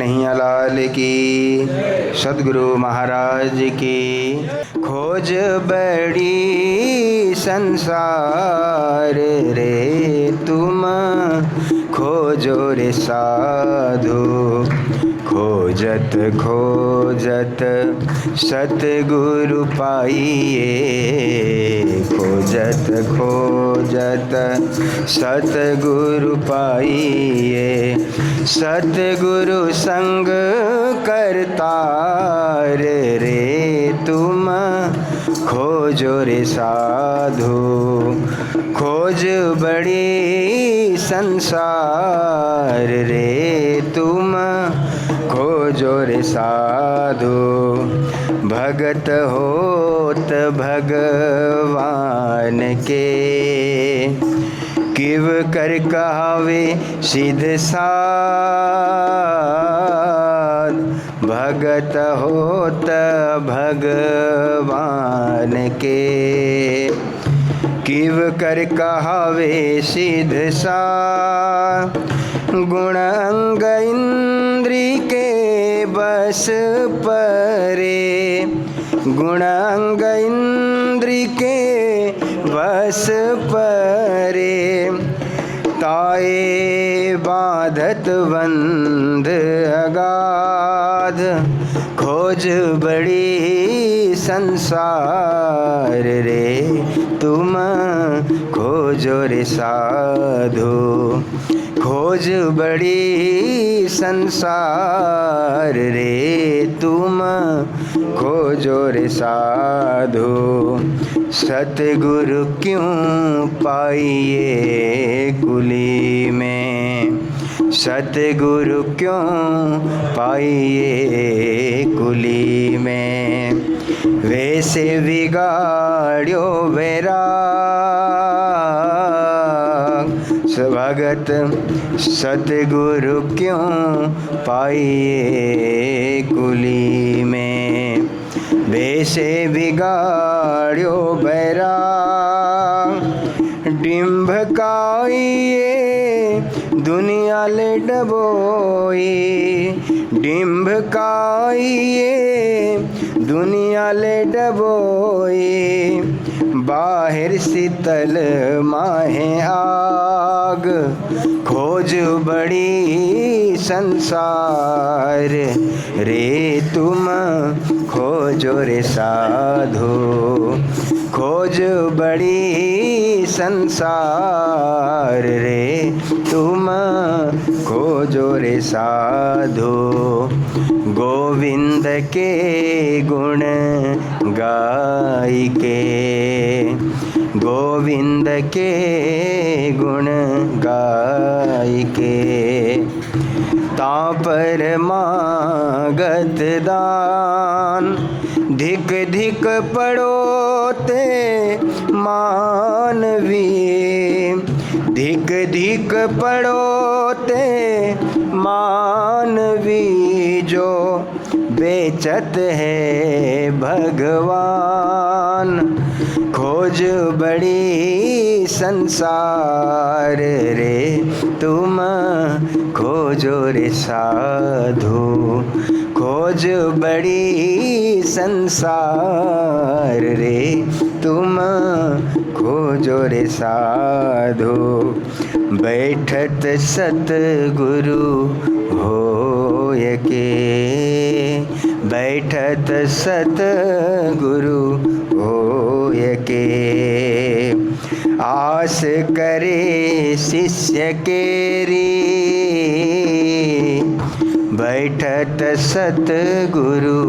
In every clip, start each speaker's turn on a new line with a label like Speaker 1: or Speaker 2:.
Speaker 1: कन्हैया लाल की, सद्गुरु महाराज की। खोज बड़ी संसार रे तुम, खोजो रे साधु। खोजत खोजत सतगुरु पाइए, खोजत खोजत सतगुरु पाइए। सतगुरु संग करतार रे तुम, खोजो रे साधु। खोज बड़ी संसार रे तुम, खोजो रे साधु। भगत होत भगवान के, किव कर कहावे सिद्ध साध। भगत होत भगवान के, किव कर कहावे सिद्ध साध। गुण अंग इंद्री के बस परे, गुण अंग इंद्री के बस परे। ताए बाधत बंध अगाध, खोज बड़ी संसार रे तुम, खोजो रे साधु। खोज बड़ी संसार रे तुम, खोजो रे साधु। सतगुरु क्यों पाइए कुली में, सतगुरु क्यों पाइए कुली में। वैसे बिगाड़्यो वैराग, भगत सतगुरु क्यों पाइए कुली में। वैसे बिगाड़्यो बैराग, डिम्भ काइए दुनिया ले डबोई। डिम्भ काइए दुनिया ले डबोई। बाहर शीतल माहे आग, खोज बड़ी संसार रे तुम, खोजो रे साधु। खोज बड़ी संसार रे तुम, खोजो रे साधु। गोविंद के गुण गाई के, गोविंद के गुण गाई के। तापर मागत दान, धिक धिक पड़ोते मानवी। धिक धिक पड़ोते मानवी, जो बेचत है भगवान। खोज बड़ी संसार रे तुम, खोजो रे साधु। खोज बड़ी संसार रे तुम, खोजो रे साधु। बैठत सतगुरु होय के, बैठत सतगुरु होय के। आस करे शिष्य केरी, बैठत सतगुरु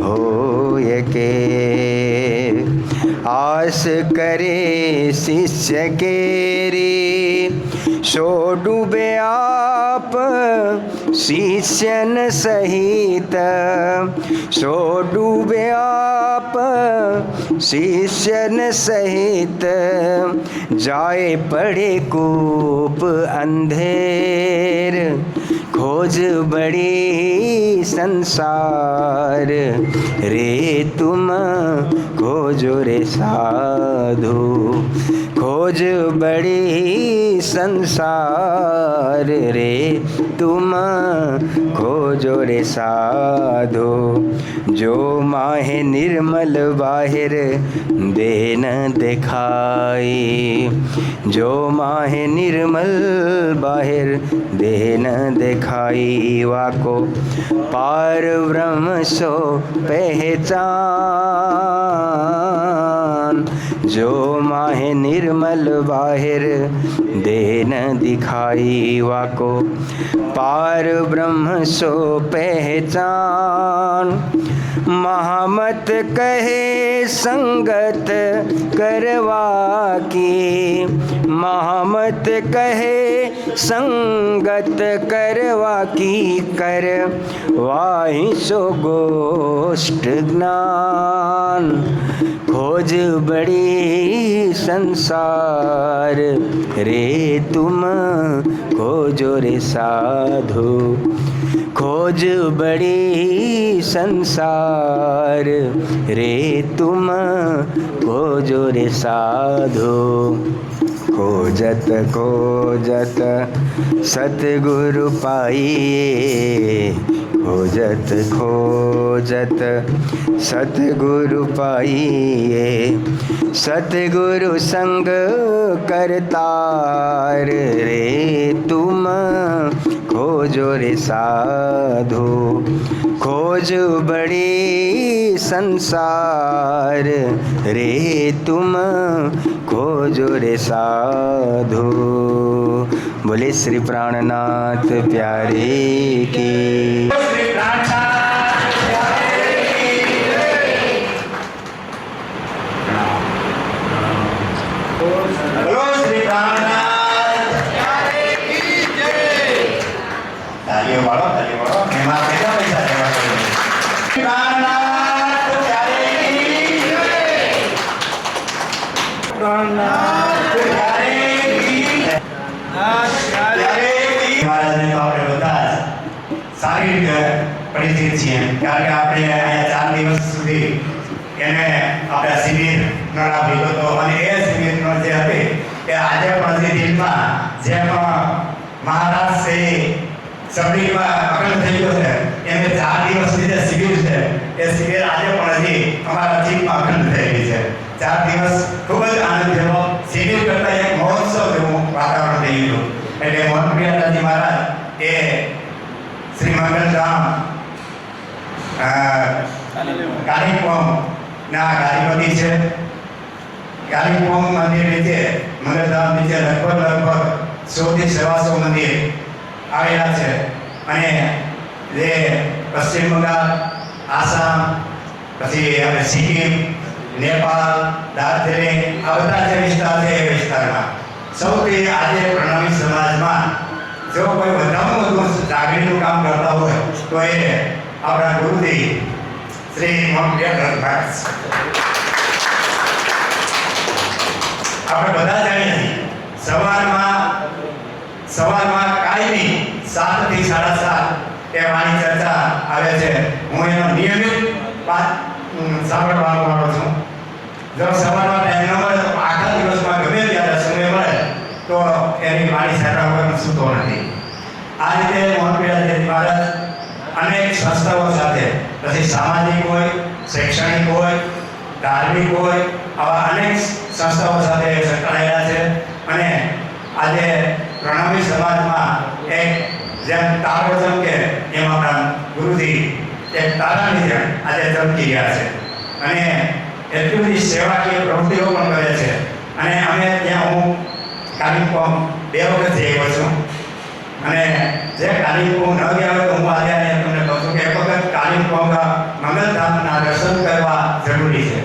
Speaker 1: होय के। आस करे शिष्य केरी, सो डूबे आप शिष्यन सहित। सो डूबे आप शिष्यन सहित, जाए पड़े कूप अंधेर। खोज बड़ी संसार रे तुम, खोजो रे साधु। खोज बड़ी संसार रे तुम खोजो रे साधो जो माहे निर्मल बाहिर दे न दिखाई जो माहे निर्मल बाहिर दे न दिखाई वाको पार ब्रह्म सो पहचान जो माहे निर्मल बाहिर दे न दिखाई वाको पार ब्रह्म सो पहचान महामत कहे संगत करवा की महामत कहे संगत करवा की कर वाहि सो गोष्ठ ज्ञान खोज बड़ी संसार रे तुम खोजो रे साधु खोज बड़ी संसार रे तुम खोजो रे साधु खोजत खोजत सतगुरु पाइए खोजत खोजत सतगुरु पाइए सतगुरु संग करतार रे तुम खोजो रे साधु खोज बड़ी संसार रे तुम खोजो रे साधु। बोले श्री प्राणनाथ प्यारे की।
Speaker 2: પરિચિત છીએ કારણ કે આપણે અહીંયા 4 દિવસ સુધી એને આપણા શિબિરનો લાભ લીધો હતો અને એ શિબિરનો જે હતી એ આજે પણ જે દિનમાં જેમ મહારાજ સબરીમાં અખંડ થઈ ગયો છે એમ 4 દિવસની જે શિબિર છે એ શિબિર આજે પણ હજી અમારા જીવમાં અખંડ થઈ ગઈ છે 4 દિવસ ખૂબ જ આનંદ જેવો શિબિર કરતાં એક મહોત્સવ જેવું વાતાવરણ થઈ ગયું એટલે મોહનપ્રિયાજી મહારાજ એ શ્રી મંગલધામ કાલિમ્પોંગ ના ગાદીપતિ છે કાલિમ્પોંગ મંદિર નીચે મંગલધામ નીચે લગભગ 100 થી 125 મંદિર આવેલા છે અને જે પશ્ચિમ બંગાળ આસામ પછી આપણે સિક્કિમ નેપાળ દાર્જિલિંગ આ બધા જે વિસ્તાર છે એ વિસ્તારમાં સૌથી આજે પ્રણામી સમાજમાં જો કોઈ વધારેમાં વધુ જાગૃતિનું કામ કરતા હોય તો એ આપણા ગુરુજી શ્રી મોહનપ્રિયા આપણે બધા જાણીએ છીએ સવારમાં કાયમી 7 થી 7:30 એ વાણી ચર્ચા આવે છે હું એનો નિયમિત સાંભળવા વાળો છું જો સવારમાં ટાઈમ ન મળે તો આખા દિવસમાં ગમે ત્યારે સમય મળે તો એની વાણી સાંભળવા વગર સૂતો નથી આ રીતે મોહનપ્રિયાજી મહારાજ અનેક સંસ્થાઓ સાથે પછી સામાજિક હોય શૈક્ષણિક હોય ધાર્મિક હોય આવા અનેક સંસ્થાઓ સાથે સંકળાયેલા છે અને આજે પ્રણામી સમાજમાં એક જેમ તારો ચમકે એમ આપણા ગુરુજી એક તારાની જેમ આજે ચમકી ગયા છે અને એટલી બધી સેવાકીય પ્રવૃત્તિઓ પણ કરે છે અને અમે ત્યાં હું કાલિમ્પોંગ 2 વખત જઈ આવ્યો છું અને જે કાલિમ્પોંગ ન ગયા હોય તો હું આજે તમને કહું છું કે એક વખત કાલિમ્પોંગ મંગલધામના દર્શન કરવા જરૂરી છે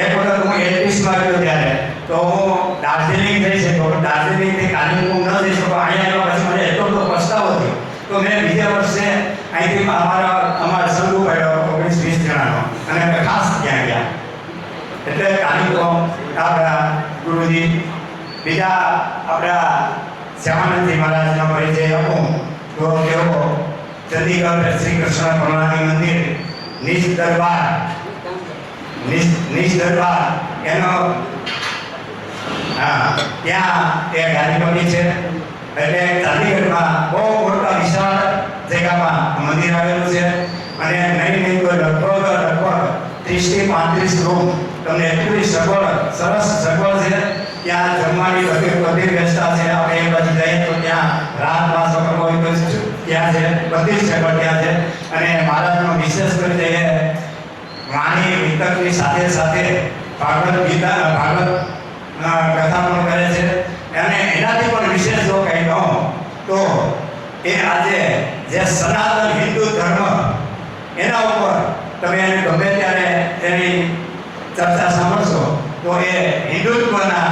Speaker 2: એક વખત હું એલપીસમાં ગયો ત્યારે તો હું દાર્જિલિંગ જઈ શક્યો દાર્જિલિંગથી કાલિમ્પોંગ ન જઈ શક્યો અહીંયા આવ્યા પછી મને એટલો બધો પસ્તાવો થયો તો મેં બીજા વર્ષે અહીંથી અમારા સંઘ ઉપાડ્યો 19-20 જણાનો અને અમે ખાસ ત્યાં ગયા એટલે કાલિમ્પોંગ આપણા ગુરુજી બીજા આપણા શ્યામાનંદજી મહારાજનો પરિચય આપું તો તેઓ ચંદીગઢ શ્રી કૃષ્ણ ભગવાનની મંદિર નિજ દરબાર એનો હા, ત્યાં એ ગાંધીપતિ છે. એટલે ચંદીગઢમાં બહુ મોટા વિશાળ જગ્યામાં મંદિર આવેલું છે. અને નહીં તો લગભગ 30 થી 35 રૂમ. તમને એટલી સગવડ, સરસ સગવડ છે. ત્યાં જમવાની બધી વ્યવસ્થા છે. આપણે એ બાજુ જઈએ તો ત્યાં રાતવાસ હોય તો ત્યાં છે, બધી જ સગવડ ત્યાં છે. અને મહારાજનો વિશેષ કરી છે વાણી વિતકની સાથે સાથે ભાગવત ગીતા, ભાગવત કથા પણ કરે છે. અને એનાથી પણ વિશેષ જો કંઈ કહું તો એ આજે જે સનાતન હિન્દુ ધર્મ એના ઉપર તમે એને ગમે ત્યારે એની ચર્ચા સાંભળશો તો એ હિન્દુત્વના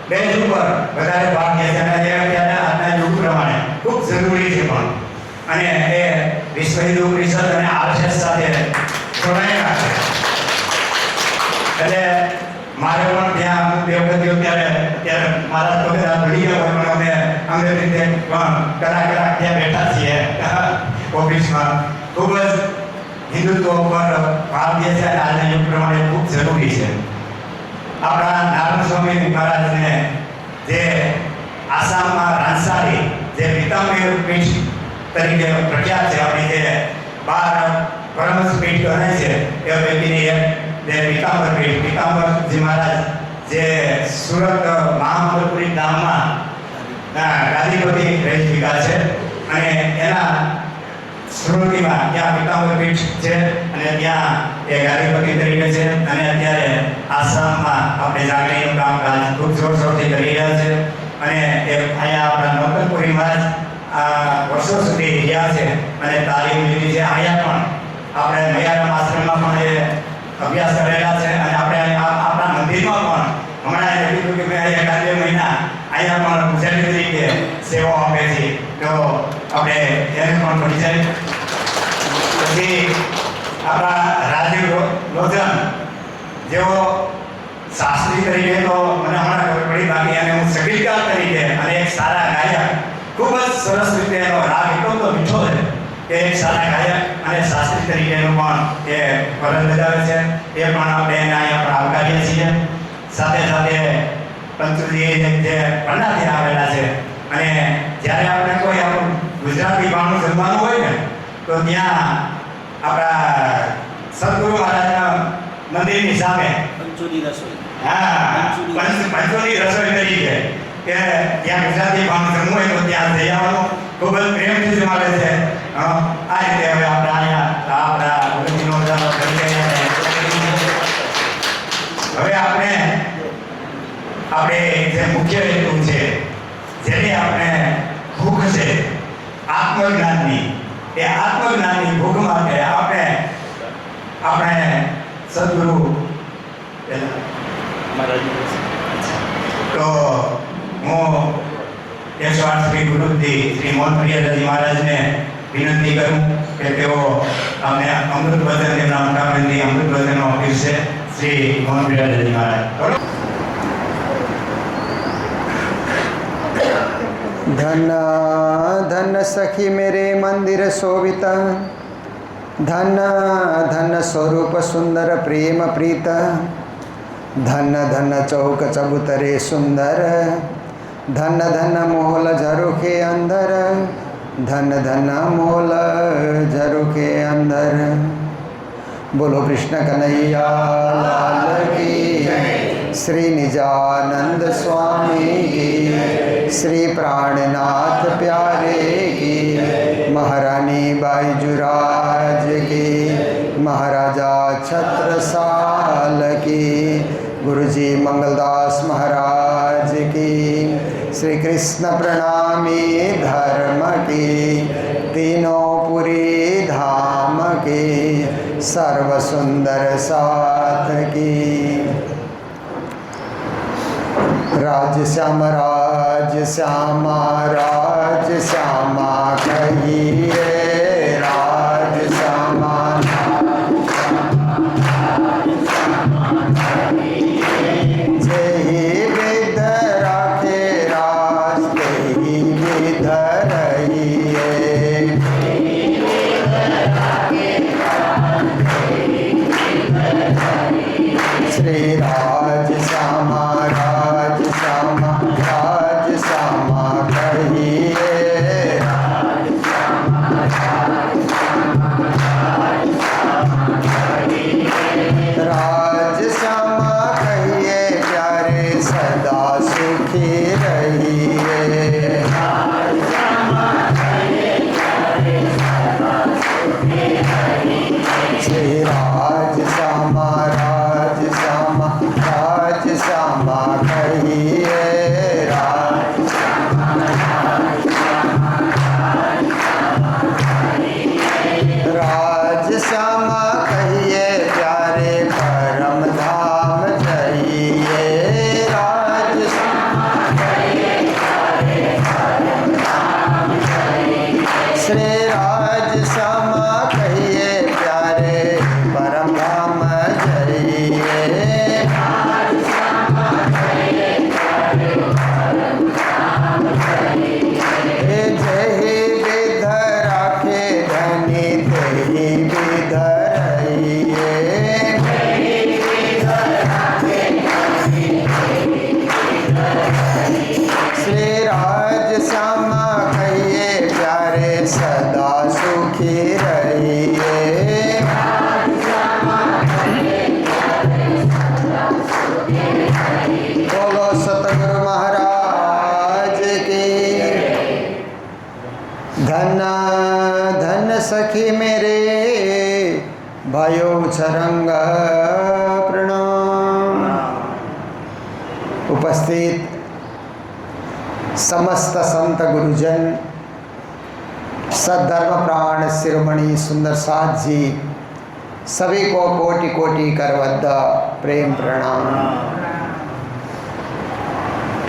Speaker 2: બેઝ ઉપર વધારે ભાગ લે છે. અને એ અત્યારે આજના યુગ પ્રમાણે ખૂબ જરૂરી છે પણ. અને એ વિશ્વ હિન્દુ પરિષદ અને આરએસએસ સાથે જોડાયેલા છે. એટલે મારે પણ ત્યાં બે વખત ગયો ત્યારે મારા તો બધા ભૂલી ગયા હોય, પણ અમે અંગે રીતે કલાક ત્યાં બેઠા છીએ ઓફિસમાં. ખૂબ જ હિન્દુત્વ ઉપર ભાર દે છે. આજના યુગ પ્રમાણે ખૂબ જરૂરી છે. આપણા નારાયણ સ્વામી મહારાજને જે આસામમાં રાંસારી જે પિતાંબર પીઠ તરીકે પ્રખ્યાત છે, આપણી જે 12 પરમહંસ પીઠ ગણાય છે એ પૈકીની એક જે પિતાંબરજી મહારાજ જે સુરત મહામંગલપુરી ગામમાં ગાદીપતિ રહી ચૂક્યા છે. અને એના સ્મૃતિમાં ત્યાં પિતાંબર પીઠ છે અને ત્યાં એ ગાદીપતિ તરીકે છે. અને અત્યારે આસામમાં આપણે જાગણીનું કામકાજ ખૂબ જોરશોરથી કરી રહ્યા છે. અને એ અહીંયા આપણા નવકલપુરીમાં જ વર્ષો સુધી રહ્યા છે અને તાલીમ લીધી છે. અહીંયા પણ આપણે મયારામ આશ્રમમાં પણ એ અભ્યાસ કરેલા છે. અને આપણે આપણા મંદિરમાં પણ હમણાં એ કીધું કે મેં 1-2 મહિના અહીંયા પણ પૂજારી તરીકે સેવાઓ આપે છે. તો આપણે એને પણ પરિચય. પછી આપણા રાજીવ લોચન જેઓ શાસ્ત્રી તરીકે તો મને હમણાં ખબર પડી, બાકી અને હું સંગીતકાર તરીકે અને એક સારા ગાયક, ખૂબ જ સરસ રીતે એનો રાગ એટલો તો મીઠો છે કે એક સારા ગાયક અને શાસ્ત્રી તરીકેનું પણ એ ફરજ બજાવે છે. એ પણ આપણે એને અહીંયા પણ આવકારીએ છીએ. સાથે સાથે પંચુજી જે પંડાથી આવેલા છે. અને જ્યારે આપણે કોઈ આપણું ગુજરાતી ભાણું જમવાનું હોય ને તો ત્યાં આપણા સદગુરુ મહારાજના મંદિરની સામે પંચોલી રસોઈ, પંચોલી રસોઈ તરીકે કે ત્યાં ગુજરાતી ભાણું જમવું હોય તો ત્યાં જઈ આવવાનું. ખૂબ જ પ્રેમથી જમાડે છે. આ રીતે હવે આપણે અહીંયા આપણા ગુરુજીનો બધાનો હવે આપણે જે મુખ્ય હેતુ છે, જેની આપણે ભૂખ છે આત્મજ્ઞાનની, એ આત્મજ્ઞાનની ભૂખ માટે આપણે સદગુરુ તો હું 108 શ્રી ગુરુજી શ્રી મોહનપ્રિયાજી મહારાજને વિનંતી કરું કે તેઓ અમને અમૃત વચન તેમના મોટાબંધી અમૃત વચનો આપશે. શ્રી મોહનપ્રિયાજી મહારાજ.
Speaker 1: धन धन सखी मेरे मंदिर शोभित, धन धन स्वरूप सुंदर प्रेम प्रीत, धन धन चौक चबूतरे सुंदर, धन धन मोहल झरोखे अंदर, धन धन मोहल झरोखे अंदर. बोलो कृष्ण कन्हैया लाल की, श्री निजानंद स्वामी की, श्री प्राणनाथ प्यारे की, महारानी बाईजुराज की, महाराजा छत्रसाल की, गुरुजी मंगलदास महाराज की, श्री कृष्ण प्रणामी धर्म की, तीनों पुरी धाम की, सर्व सुंदर साथ की. राज श्यामा राज श्यामा कहिए, राज श्यामा जेहि विध राखे राज तेहि विध रहिए. श्री राज श्यामा कही विध रहिए। श्री राज श्यामा कहिए प्यारे सदा सुखी रहिए। बोलो सतगुरु महाराज की। धन धन सखी मेरे भयो छरंग प्रणाम। उपस्थित समस्त संत गुरुजन, सद्धर्म प्राण शिरोमणि सुंदर साथ जी, सभी को कोटि कोटि करवद्द प्रेम प्रणाम।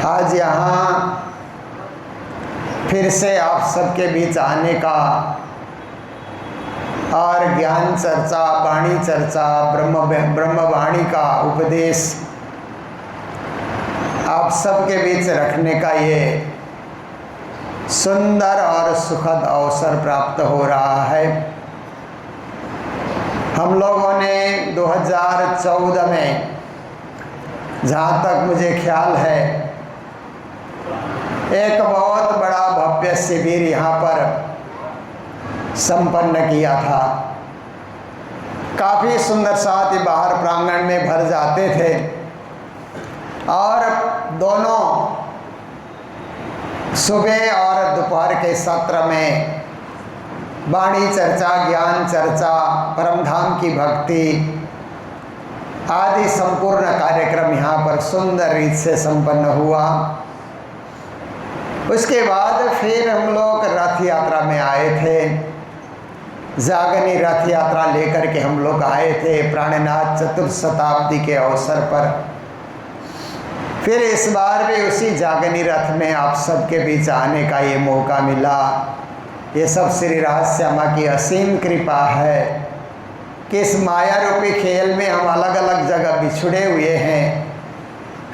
Speaker 1: आज यहाँ फिर से आप सबके बीच आने का और ज्ञान चर्चा, वाणी चर्चा, ब्रह्मवाणी का उपदेश आप सबके बीच रखने का ये सुंदर और सुखद अवसर प्राप्त हो रहा है। हम लोगों ने 2014 में, जहाँ तक मुझे ख्याल है, एक बहुत बड़ा भव्य शिविर यहाँ पर संपन्न किया था। काफ़ी सुंदर साथ ही बाहर प्रांगण में भर जाते थे और दोनों सुबह और दोपहर के सत्र में वाणी चर्चा, ज्ञान चर्चा, परमधाम की भक्ति आदि संपूर्ण कार्यक्रम यहाँ पर सुंदर रीत से संपन्न हुआ। उसके बाद फिर हम लोग रथ यात्रा में आए थे। जागनी रथ यात्रा लेकर के हम लोग आए थे प्राणनाथ चतुर्थ शताब्दी के अवसर पर। फिर इस बार भी उसी जागनी रथ में आप सबके बीच आने का ये मौका मिला। ये सब श्री राज श्यामा की असीम कृपा है कि इस माया रूपी खेल में हम अलग अलग जगह बिछुड़े हुए हैं,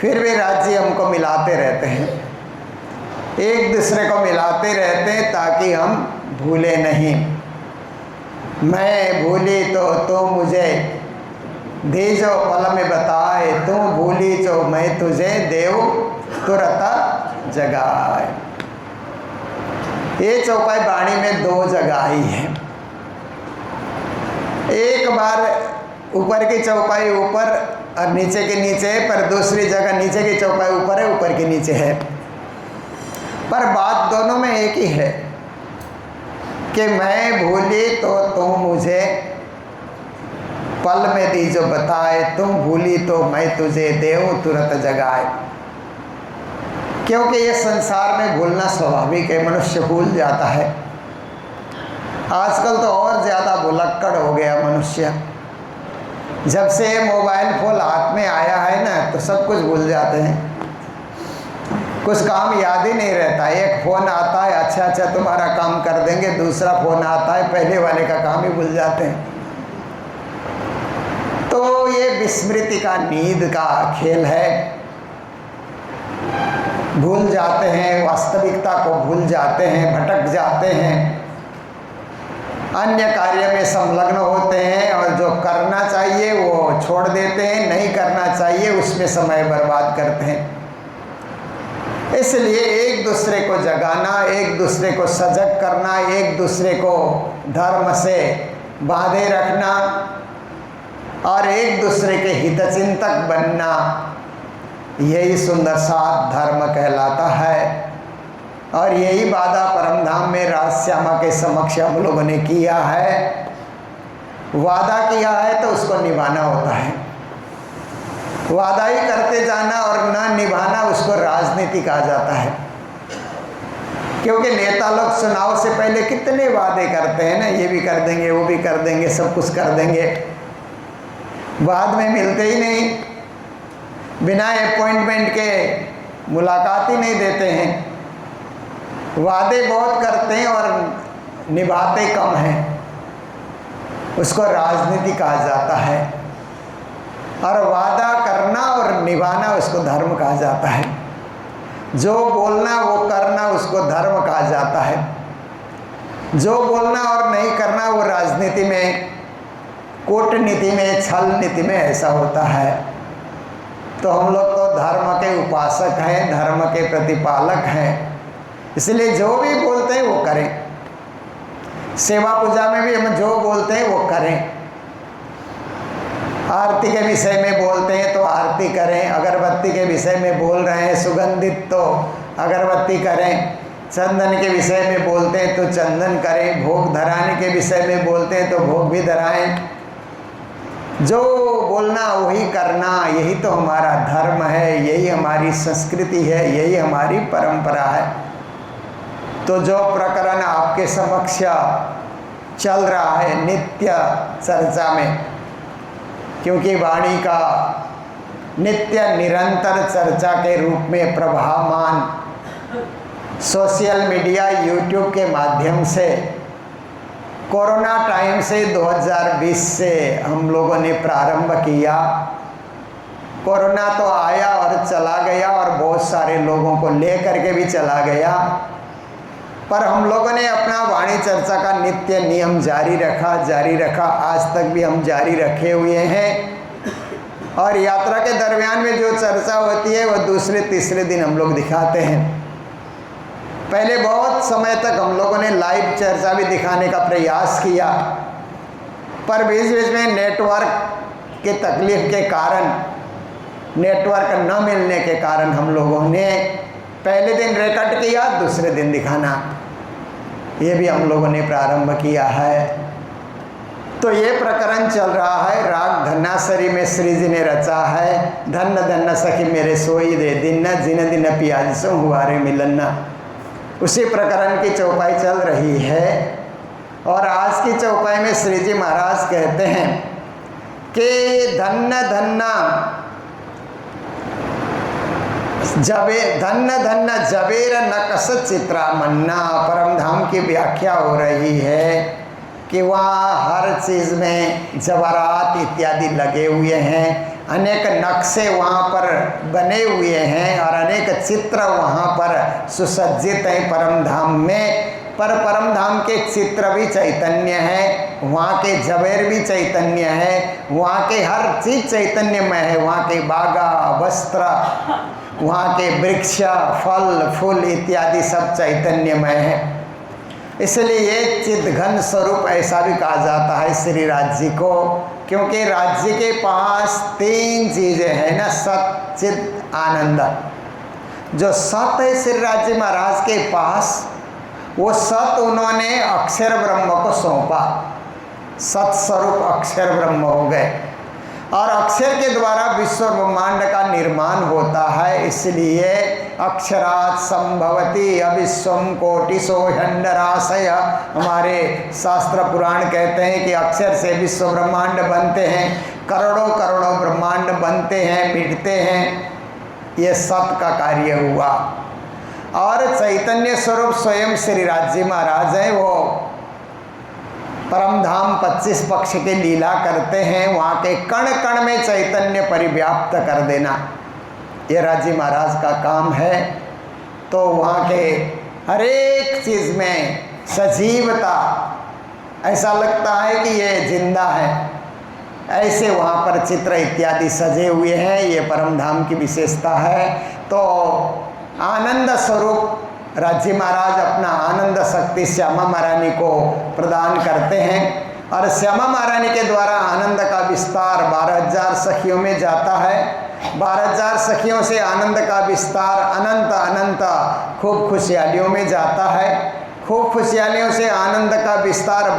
Speaker 1: फिर भी राज्य हमको मिलाते रहते हैं, एक दूसरे को मिलाते रहते हैं ताकि हम भूले नहीं। मैं भूली तो तू मुझे दीजो पल में बताए, तू भूली तो मैं तुझे देव तुरत जगाए। ये चौपाई वाणी में दो जगह आई है। एक बार ऊपर की चौपाई ऊपर और नीचे के नीचे है, पर दूसरी जगह नीचे की चौपाई ऊपर है, ऊपर के नीचे है, पर बात दोनों में एक ही है कि मैं भूली तो तुम मुझे पल में दीजो बताए, तुम भूली तो मैं तुझे देव तुरंत जगाए। क्योंकि ये संसार में भूलना स्वाभाविक है, मनुष्य भूल जाता है। आजकल तो और ज़्यादा भुलक्कड़ हो गया मनुष्य। जब से मोबाइल फोन हाथ में आया है ना, तो सब कुछ भूल जाते हैं, कुछ काम याद ही नहीं रहता। एक फ़ोन आता है, अच्छा अच्छा तुम्हारा काम कर देंगे, दूसरा फ़ोन आता है, पहले वाले का काम ही भूल जाते हैं। तो ये विस्मृति का, नींद का खेल है। भूल जाते हैं, वास्तविकता को भूल जाते हैं, भटक जाते हैं, अन्य कार्य में संलग्न होते हैं और जो करना चाहिए वो छोड़ देते हैं, नहीं करना चाहिए उसमें समय बर्बाद करते हैं। इसलिए एक दूसरे को जगाना, एक दूसरे को सजग करना, एक दूसरे को धर्म से बांधे रखना और एक दूसरे के हितचिंतक बनना, यही सुंदर साथ धर्म कहलाता है। और यही वादा परमधाम में राज श्यामा के समक्ष हम लोगों ने किया है। वादा किया है तो उसको निभाना होता है। वादा ही करते जाना और न निभाना, उसको राजनीति कहा जाता है। क्योंकि नेता लोग चुनाव से पहले कितने वादे करते हैं ना, ये भी कर देंगे, वो भी कर देंगे, सब कुछ कर देंगे, बाद में मिलते ही नहीं, बिना अपॉइंटमेंट के मुलाकात ही नहीं देते हैं। वादे बहुत करते हैं और निभाते कम हैं, उसको राजनीति कहा जाता है। और वादा करना और निभाना उसको धर्म कहा जाता है। जो बोलना वो करना उसको धर्म कहा जाता है। जो बोलना और नहीं करना वो राजनीति में, कूटनीति में, छल नीति में ऐसा होता है। तो हम लोग तो धर्म के उपासक हैं, धर्म के प्रतिपालक हैं, इसलिए जो भी बोलते हैं वो करें। सेवा पूजा में भी हम जो बोलते हैं वो करें। आरती के विषय में बोलते हैं तो आरती करें, अगरबत्ती के विषय में बोल रहे हैं सुगंधित तो अगरबत्ती करें, चंदन के विषय में बोलते हैं तो चंदन करें, भोग धराने के विषय में बोलते हैं तो भोग भी धराएं। जो बोलना वही करना, यही तो हमारा धर्म है, यही हमारी संस्कृति है, यही हमारी परंपरा है। तो जो प्रकरण आपके समक्ष चल रहा है नित्य चर्चा में, क्योंकि वाणी का नित्य निरंतर चर्चा के रूप में प्रभावमान सोशल मीडिया, यूट्यूब के माध्यम से कोरोना टाइम से 2020 से हम लोगों ने प्रारंभ किया। कोरोना तो आया और चला गया और बहुत सारे लोगों को लेकर के भी चला गया, पर हम लोगों ने अपना वाणी चर्चा का नित्य नियम जारी रखा। आज तक भी हम जारी रखे हुए हैं। और यात्रा के दरमियान में जो चर्चा होती है वह दूसरे तीसरे दिन हम लोग दिखाते हैं। पहले बहुत समय तक हम लोगों ने लाइव चर्चा भी दिखाने का प्रयास किया, पर बीच बीच में नेटवर्क के तकलीफ के कारण, नेटवर्क न मिलने के कारण हम लोगों ने पहले दिन रिकॉर्ड किया, दूसरे दिन दिखाना, ये भी हम लोगों ने प्रारंभ किया है। तो ये प्रकरण चल रहा है, राग धन्नासरी में श्री जी ने रचा है। धन्न धन्न सखी मेरे सोई दे दिन, जिन दिन पियाज सो हुआरे मिलना। उसी प्रकरण की चौपाई चल रही है। और आज की चौपाई में श्री जी महाराज कहते हैं कि धन्य धन्ना धन्य जबेर नकस चित्रा मन्ना। परम धाम की व्याख्या हो रही है कि वहाँ हर चीज़ में जवारात इत्यादि लगे हुए हैं, अनेक नक्शे वहाँ पर बने हुए हैं और अनेक चित्र वहाँ पर सुसज्जित हैं परम धाम में। पर परम धाम के चित्र भी चैतन्य है, वहाँ के जबेर भी चैतन्य है, वहाँ के हर चीज़ चैतन्यमय है। वहाँ के बागा, वस्त्र, वहाँ के वृक्ष, फल, फूल इत्यादि सब चैतन्यमय है। इसलिए ये चिद्घन स्वरूप ऐसा भी कहा जाता है श्री राज्य को, क्योंकि राज्य के पास तीन चीज़ें हैं ना, सत, चित, आनंद। जो सत है श्री राज्य महाराज के पास, वो सत उन्होंने अक्षर ब्रह्म को सौंपा। सत स्वरूप अक्षर ब्रह्म हो गए और अक्षर के द्वारा विश्व ब्रह्मांड का निर्माण होता है। इसलिए अक्षरात् संभवति अविश्वम कोटिशो ह्यंडराशय। हमारे शास्त्र पुराण कहते हैं कि अक्षर से विश्व ब्रह्मांड बनते हैं, करोड़ों करोड़ों ब्रह्मांड बनते हैं, मिटते हैं। ये सत का कार्य हुआ। और चैतन्य स्वरूप स्वयं श्री राज्य महाराज हैं। वो परम धाम 25 पक्ष के लीला करते हैं, वहाँ के कण कण में चैतन्य परिव्याप्त कर देना, ये राज्य महाराज का काम है। तो वहाँ के हर एक चीज़ में सजीवता, ऐसा लगता है कि ये जिंदा है, ऐसे वहाँ पर चित्र इत्यादि सजे हुए हैं। ये परम धाम की विशेषता है। तो आनंद स्वरूप राज्य महाराज अपना आनंद शक्ति श्यामा महारानी को प्रदान करते हैं और श्यामा महारानी के द्वारा आनंद का विस्तार 12,000 सखियों में जाता है। 12,000 सखियों से आनंद का विस्तार अनंत अनंत खूब खुशहालियों में जाता है। खूब खुशहालियों से आनंद का विस्तार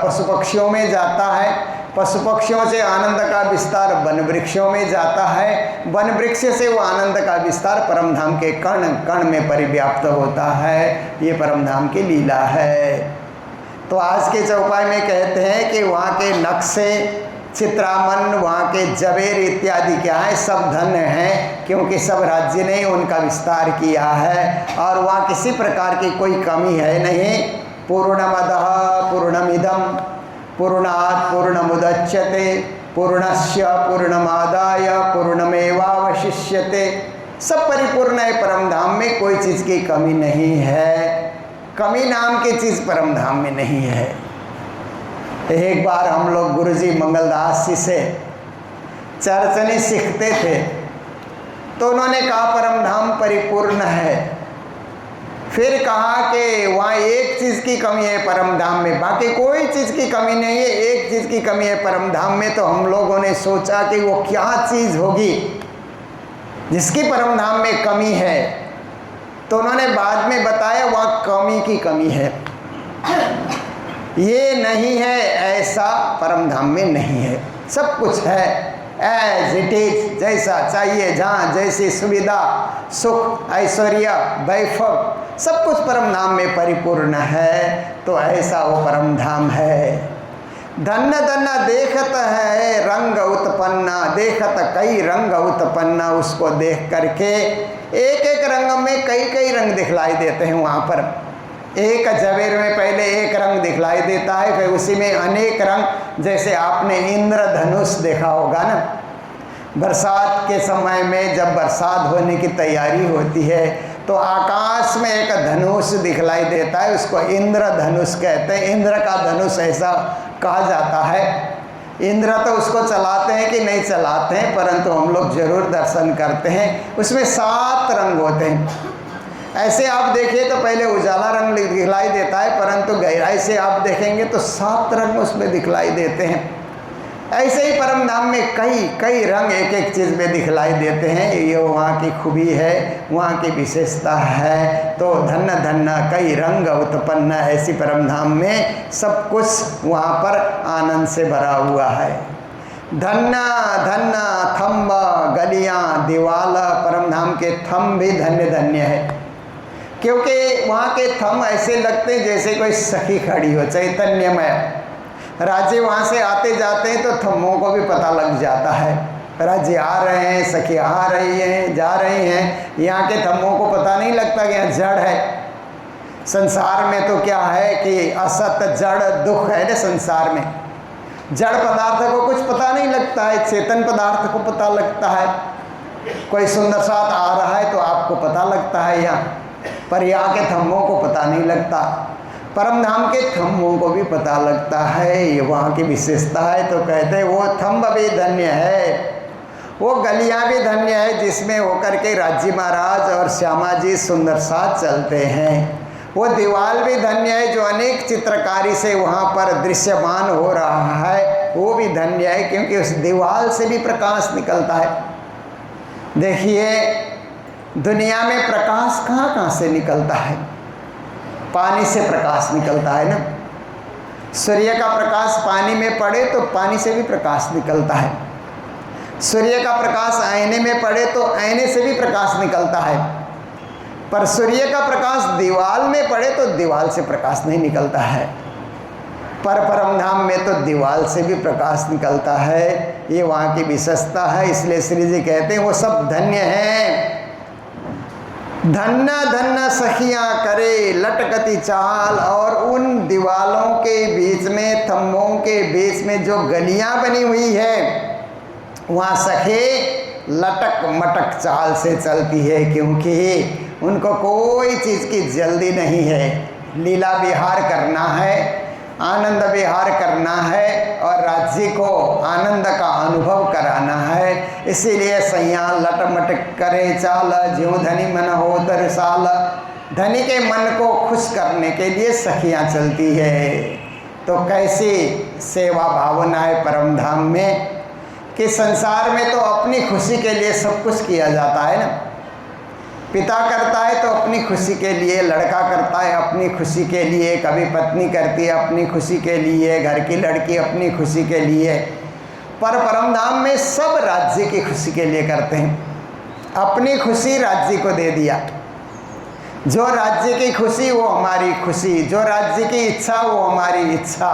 Speaker 1: पशु पक्षियों में जाता है। पशु पक्षियों से आनंद का विस्तार वन वृक्षों में जाता है। वन वृक्ष से वो आनंद का विस्तार परम धाम के कण कण में परिव्याप्त होता है। ये परम धाम की लीला है। तो आज के चौपाई में कहते हैं कि वहाँ के नक्शे, चित्रामन, वहाँ के जबेर इत्यादि क्या है, सब धन हैं, क्योंकि सब राज्य ने उनका विस्तार किया है और वहाँ किसी प्रकार की कोई कमी है नहीं। पूर्णमदः पूर्णमिदं पूर्णात् पूर्णमुदच्यते पूर्णस्य पूर्णमादाय पूर्णमेवावशिष्यते। सब परिपूर्ण है परम धाम में, कोई चीज़ की कमी नहीं है। कमी नाम की चीज़ परम धाम में नहीं है। एक बार हम लोग गुरुजी मंगलदास जी से चरचनी सीखते थे तो उन्होंने कहा परम धाम परिपूर्ण है। फिर कहा कि वहाँ एक चीज़ की कमी है परम धाम में, बाकी कोई चीज़ की कमी नहीं है, एक चीज़ की कमी है परम धाम में। तो हम लोगों ने सोचा कि वो क्या चीज़ होगी जिसकी परम धाम में कमी है। तो उन्होंने बाद में बताया वहाँ कमी की कमी है, ये नहीं है ऐसा परम धाम में नहीं है, सब कुछ है एज इट इज, जैसा चाहिए, जहाँ जैसी सुविधा, सुख, ऐश्वर्य, वैभव सब कुछ परम धाम में परिपूर्ण है। तो ऐसा वो परम धाम है। धन्य धन्य देखत है रंग उत्पन्न, देखत कई रंग उत्पन्न। उसको देख करके एक एक रंग में कई कई रंग दिखलाई देते हैं। वहाँ पर एक जवेर में पहले एक रंग दिखलाई देता है, फिर उसी में अनेक रंग। जैसे आपने इंद्रधनुष देखा होगा ना, बरसात के समय में जब बरसात होने की तैयारी होती है तो आकाश में एक धनुष दिखलाई देता है, उसको इंद्रधनुष कहते हैं। इंद्र का धनुष ऐसा कहा जाता है। इंद्र तो उसको चलाते हैं कि नहीं चलाते हैं, परंतु हम लोग जरूर दर्शन करते हैं। उसमें 7 रंग होते हैं। ऐसे आप देखिए तो पहले उजाला रंग दिखलाई देता है, परंतु गहराई से आप देखेंगे तो 7 रंग उसमें दिखलाई देते हैं। ऐसे ही परम धाम में कई कई रंग एक एक चीज़ में दिखलाई देते हैं। ये वहाँ की खूबी है, वहाँ की विशेषता है। तो धन्य धन्य कई रंग उत्पन्न, ऐसी परम धाम में सब कुछ वहाँ पर आनंद से भरा हुआ है। धन्य धन्य थम्ब गलियाँ दीवाल, परम धाम के थम्ब भी धन्य धन्य है, क्योंकि वहाँ के थम्ब ऐसे लगते हैं जैसे कोई सखी खड़ी हो, चैतन्यमय। राज्य वहाँ से आते जाते हैं तो थम्बों को भी पता लग जाता है, राज्य आ रहे हैं, सखी आ रही हैं, जा रही हैं। यहाँ के थम्बों को पता नहीं लगता कि यहाँ जड़ है। संसार में तो क्या है कि असत जड़ दुख है ना। संसार में जड़ पदार्थ को कुछ पता नहीं लगता है, चेतन पदार्थ को पता लगता है। कोई सुंदर साथ आ रहा है तो आपको पता लगता है यहाँ, पर यहाँ के थम्बों को पता नहीं लगता। परम धाम के थम्बों को भी पता लगता है, ये वहाँ की विशेषता है। तो कहते हैं वो थम्ब भी धन्य है, वो गलियाँ भी धन्य है जिसमें होकर के राज्य महाराज और श्यामा जी सुंदर साथ चलते हैं। वो दीवाल भी धन्य है जो अनेक चित्रकारी से वहाँ पर दृश्यमान हो रहा है, वो भी धन्य है, क्योंकि उस दीवाल से भी प्रकाश निकलता है। देखिए दुनिया में प्रकाश कहाँ कहाँ से निकलता है? पानी से प्रकाश निकलता है ना। सूर्य का प्रकाश पानी में पड़े तो पानी से भी प्रकाश निकलता है। सूर्य का प्रकाश आईने में पड़े तो आईने से भी प्रकाश निकलता है। पर सूर्य का प्रकाश दीवाल में पड़े तो दीवाल से प्रकाश नहीं निकलता है। पर परम धाम में तो दीवाल से भी प्रकाश निकलता है, ये वहाँ की विशेषता है। इसलिए श्री जी कहते हैं वो सब धन्य हैं। धन्य धन्य सखियाँ करे लटकती चाल, और उन दीवालों के बीच में, थम्बों के बीच में जो गलियाँ बनी हुई है वहाँ सखी लटक मटक चाल से चलती है, क्योंकि उनको कोई चीज़ की जल्दी नहीं है। लीला विहार करना है, आनंद विहार करना है और राज्य को आनंद का अनुभव कराना है। इसीलिए सैया लटमट करे चाल, ज्यों धनी मन हो दरसाल। धनी के मन को खुश करने के लिए सखियाँ चलती है। तो कैसी सेवा भावना है परम धाम में कि संसार में तो अपनी खुशी के लिए सब कुछ किया जाता है ना। पिता करता है तो अपनी खुशी के लिए, लड़का करता है अपनी खुशी के लिए, कभी पत्नी करती है अपनी खुशी के लिए, घर की लड़की अपनी खुशी के लिए। पर परम धाम में सब राज्य की खुशी के लिए करते हैं। अपनी खुशी राज्य को दे दिया। जो राज्य की खुशी वो हमारी खुशी, जो राज्य की इच्छा वो हमारी इच्छा।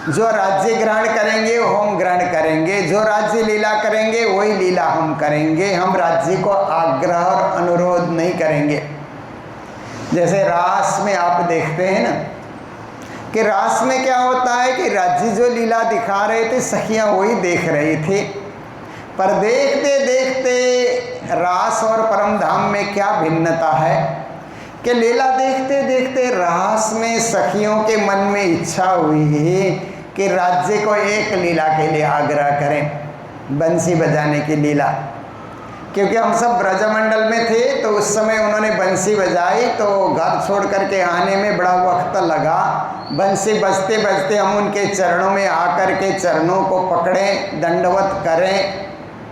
Speaker 1: जो राज्य ग्रहण करेंगे वो हम ग्रहण करेंगे, जो राज्य लीला करेंगे वही लीला हम करेंगे। हम राज्य को आग्रह और अनुरोध नहीं करेंगे। जैसे रास में आप देखते हैं ना कि रास में क्या होता है कि राज्य जो लीला दिखा रहे थे सखियाँ वही देख रही थी। पर देखते देखते रास और परम धाम में क्या भिन्नता है कि लीला देखते देखते रास में सखियों के मन में इच्छा हुई कि राज्य को एक लीला के लिए आग्रह करें, बंसी बजाने की लीला। क्योंकि हम सब ब्रजमंडल में थे तो उस समय उन्होंने बंसी बजाई, तो घर छोड़ करके आने में बड़ा वक्त लगा। बंसी बजते बजते हम उनके चरणों में आकर के चरणों को पकड़ें, दंडवत करें,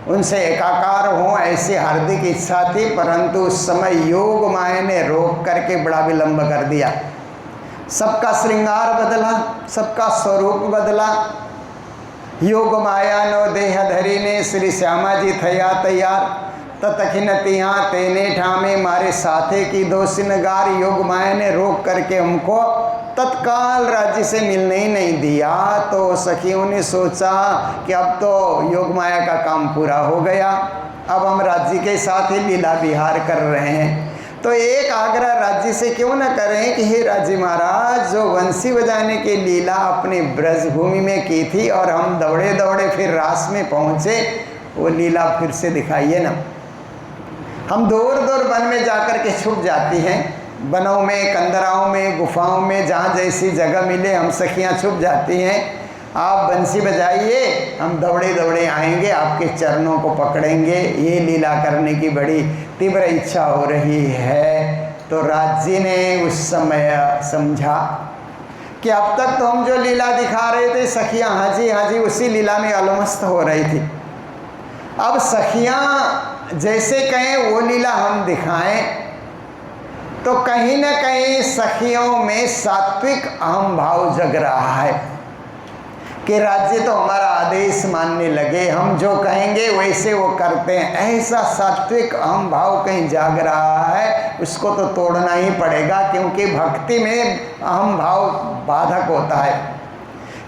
Speaker 1: उनसे एकाकार हों, ऐसी हार्दिक इच्छा थी। परंतु उस समय योग माया ने रोक करके बड़ा विलंब कर दिया। सबका श्रृंगार बदला, सबका स्वरूप बदला। योग माया नो देह धरी ने श्री श्यामा जी थया तैयार, ततखिन तिया तेने ठामे मारे साथे की दो सिनगार। योग माया ने रोक करके हमको तत्काल राज्य से मिलने ही नहीं दिया। तो सखियों ने सोचा कि अब तो योग माया का काम पूरा हो गया, अब हम राज्य के साथ ही लीला विहार कर रहे हैं। तो एक आग्रह राज्य से क्यों न करें कि हे राज्य महाराज, जो बंसी बजाने की लीला अपने ब्रज भूमि में की थी और हम दौड़े दौड़े फिर रास में पहुँचे, वो लीला फिर से दिखाइए ना। हम दूर दूर वन में जाकर के छुप जाती हैं, वनों में, कंदराओं में, गुफाओं में, जहाँ जैसी जगह मिले हम सखियाँ छुप जाती हैं। आप बंसी बजाइए, हम दौड़े दौड़े आएंगे, आपके चरणों को पकड़ेंगे। ये लीला करने की बड़ी तीव्र इच्छा हो रही है। तो राज्य ने उस समय समझा कि अब तक तो हम जो लीला दिखा रहे थे सखियाँ हाजी हाजी उसी लीला में अलमस्त हो रही थी। अब सखियाँ जैसे कहें वो लीला हम दिखाएं, तो कहीं न कहीं सखियों में सात्विक अहम भाव जग रहा है कि राज्य तो हमारा आदेश मानने लगे, हम जो कहेंगे वैसे वो करते हैं। ऐसा सात्विक अहम भाव कहीं जाग रहा है, उसको तो तोड़ना ही पड़ेगा, क्योंकि भक्ति में अहम भाव बाधक होता है।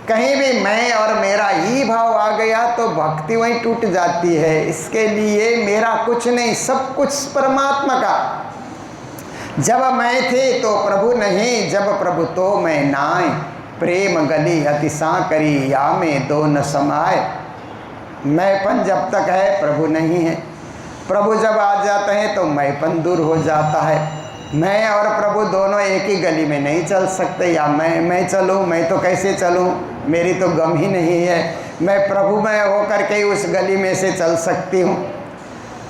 Speaker 1: कहीं भी मैं और मेरा ही भाव आ गया तो भक्ति वहीं टूट जाती है। इसके लिए मेरा कुछ नहीं, सब कुछ परमात्मा का। जब मैं थी तो प्रभु नहीं, जब प्रभु तो मैं नाय। प्रेम गली अतिशा करी या में दो न समाए। मैंपन जब तक है प्रभु नहीं है, प्रभु जब आ जाते हैं तो मैंपन दूर हो जाता है। मैं और प्रभु दोनों एक ही गली में नहीं चल सकते। या मैं चलूँ, मैं तो कैसे चलूँ, मेरी तो गम ही नहीं है। मैं प्रभुमय होकर के उस गली में से चल सकती हूँ।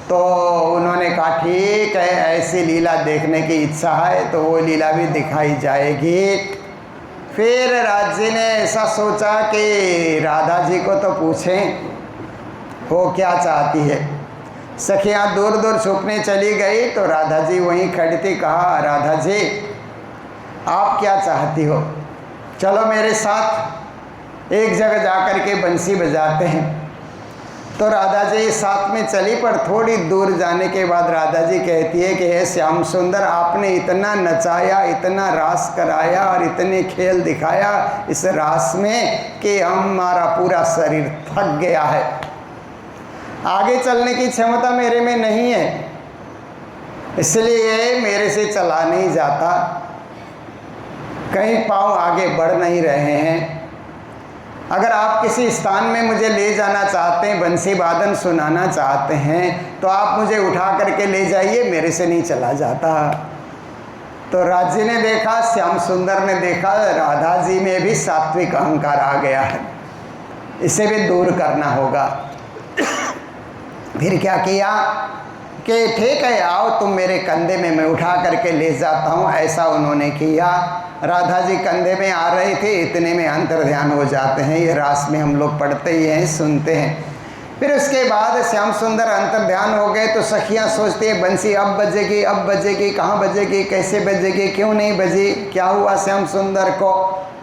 Speaker 1: तो उन्होंने कहा ठीक है, ऐसी लीला देखने की इच्छा है तो वो लीला भी दिखाई जाएगी। फिर राज्य ने ऐसा सोचा कि राधा जी को तो पूछें वो क्या चाहती है। सखियाँ दूर दूर छुपने चली गई तो राधा जी वहीं खड़ी थी। कहा राधा जी आप क्या चाहती हो, चलो मेरे साथ एक जगह जाकर के बंसी बजाते हैं। तो राधा जी साथ में चली, पर थोड़ी दूर जाने के बाद राधा जी कहती है कि हे श्याम सुंदर, आपने इतना नचाया, इतना रास कराया और इतने खेल दिखाया इस रास में कि हमारा पूरा शरीर थक गया है। आगे चलने की क्षमता मेरे में नहीं है, इसलिए मेरे से चला नहीं जाता, कहीं पाँव आगे बढ़ नहीं रहे हैं। अगर आप किसी स्थान में मुझे ले जाना चाहते हैं, बंसी वादन सुनाना चाहते हैं, तो आप मुझे उठा करके ले जाइए, मेरे से नहीं चला जाता। तो राज्य ने देखा, श्याम सुंदर ने देखा, राधा जी में भी सात्विक अहंकार आ गया है, इसे भी दूर करना होगा। फिर क्या किया कि ठीक है आओ तुम मेरे कंधे में, मैं उठा करके ले जाता हूँ। ऐसा उन्होंने किया। राधा जी कंधे में आ रही थी, इतने में अंतर ध्यान हो जाते हैं। ये रास में हम लोग पढ़ते ही हैं, सुनते हैं। फिर उसके बाद श्याम सुंदर अंतर ध्यान हो गए तो सखियाँ सोचती है बंसी अब बजेगी, अब बजेगी, कहाँ बजेगी, कैसे बजेगी, क्यों नहीं बजी, क्या हुआ श्याम सुंदर को,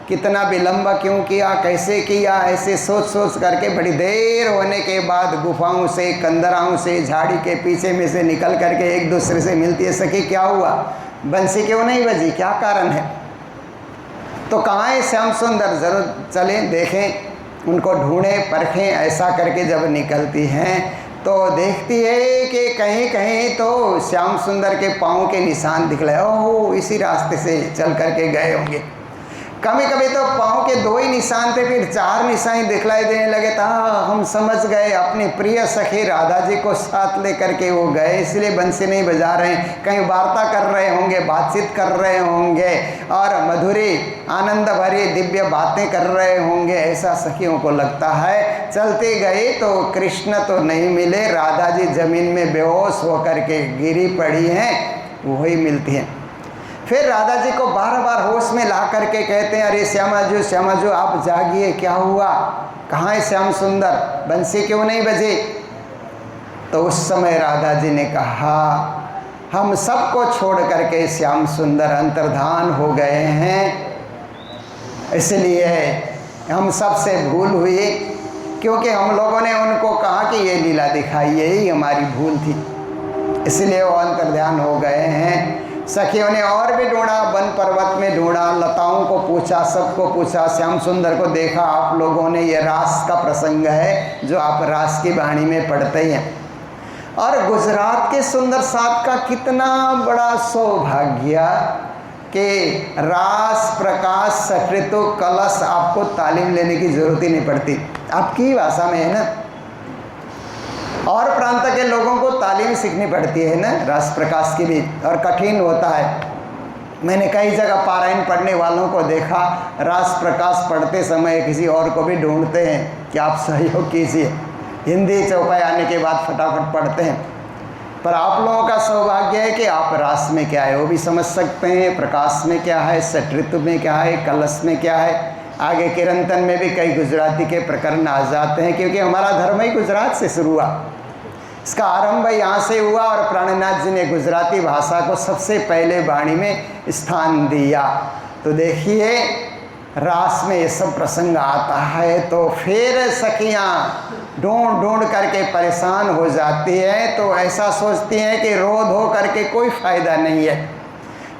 Speaker 1: कितना विलंब क्यों किया, कैसे किया। ऐसे सोच सोच करके बड़ी देर होने के बाद गुफाओं से, कंदराओं से, झाड़ी के पीछे में से निकल करके एक दूसरे से मिलती है। सखी क्या हुआ, बंसी क्यों नहीं बजी, क्या कारण है। तो कहाँ है श्याम सुंदर, ज़रूर चलें देखें, उनको ढूंढें परखें। ऐसा करके जब निकलती हैं तो देखती है कि कहीं कहीं तो श्याम सुंदर के पाँव के निशान दिख रहे। ओह, इसी रास्ते से चल करके गए होंगे। कभी कभी तो पाँव के 2 ही निशान थे, फिर 4 निशान दिखलाई देने लगे। तो हम समझ गए अपनी प्रिय सखी राधा जी को साथ लेकर के वो गए, इसलिए बंसी नहीं बजा रहे हैं। कहीं वार्ता कर रहे होंगे, बातचीत कर रहे होंगे और मधुरी आनंद भरी दिव्य बातें कर रहे होंगे, ऐसा सखियों को लगता है। चलती गई तो कृष्ण तो नहीं मिले, राधा जी जमीन में बेहोश होकर के गिरी पड़ी हैं, वही मिलती हैं। फिर राधा जी को बार बार होश में ला करके कहते हैं, अरे श्यामा जी आप जागिए, क्या हुआ, कहाँ है श्याम सुंदर, बंसी क्यों नहीं बजी? तो उस समय राधा जी ने कहा, हम सबको छोड़ करके श्याम सुंदर अंतर्धान हो गए हैं, इसलिए हम सबसे भूल हुई, क्योंकि हम लोगों ने उनको कहा कि ये लीला दिखाई, यही हमारी भूल थी, इसलिए वो अंतर्ध्यान हो गए हैं। सखियों ने और भी ढूंढा, वन पर्वत में ढूंढा, लताओं को पूछा, सबको पूछा, श्याम सुंदर को देखा आप लोगों ने। ये रास का प्रसंग है जो आप रास की वाणी में पढ़ते हैं। और गुजरात के सुंदर साथ का कितना बड़ा सौभाग्य कि रास प्रकाश सकृतो कलश आपको तालीम लेने की जरूरत ही नहीं पड़ती, आपकी भाषा में है ना। और प्रांत के लोगों को तालीम सीखनी पड़ती है ना रास प्रकाश की भी, और कठिन होता है। मैंने कई जगह पारायण पढ़ने वालों को देखा, रास प्रकाश पढ़ते समय किसी और को भी ढूंढते हैं कि आप सहयोग कीजिए, हिंदी चौपाई आने के बाद फटाफट पढ़ते हैं। पर आप लोगों का सौभाग्य है कि आप रास में क्या है वो भी समझ सकते हैं, प्रकाश में क्या है, सटऋतु में क्या है, कलश में क्या है। आगे किरंतन में भी कई गुजराती के प्रकरण आ जाते हैं, क्योंकि हमारा धर्म ही गुजरात से शुरू हुआ, इसका आरंभ यहाँ से हुआ। और प्राणनाथ जी ने गुजराती भाषा को सबसे पहले वाणी में स्थान दिया। तो देखिए रास में ये सब प्रसंग आता है, तो फिर सखियाँ ढूंढ ढूंढ करके परेशान हो जाती हैं, तो ऐसा सोचती हैं कि रो धो करके कोई फ़ायदा नहीं है,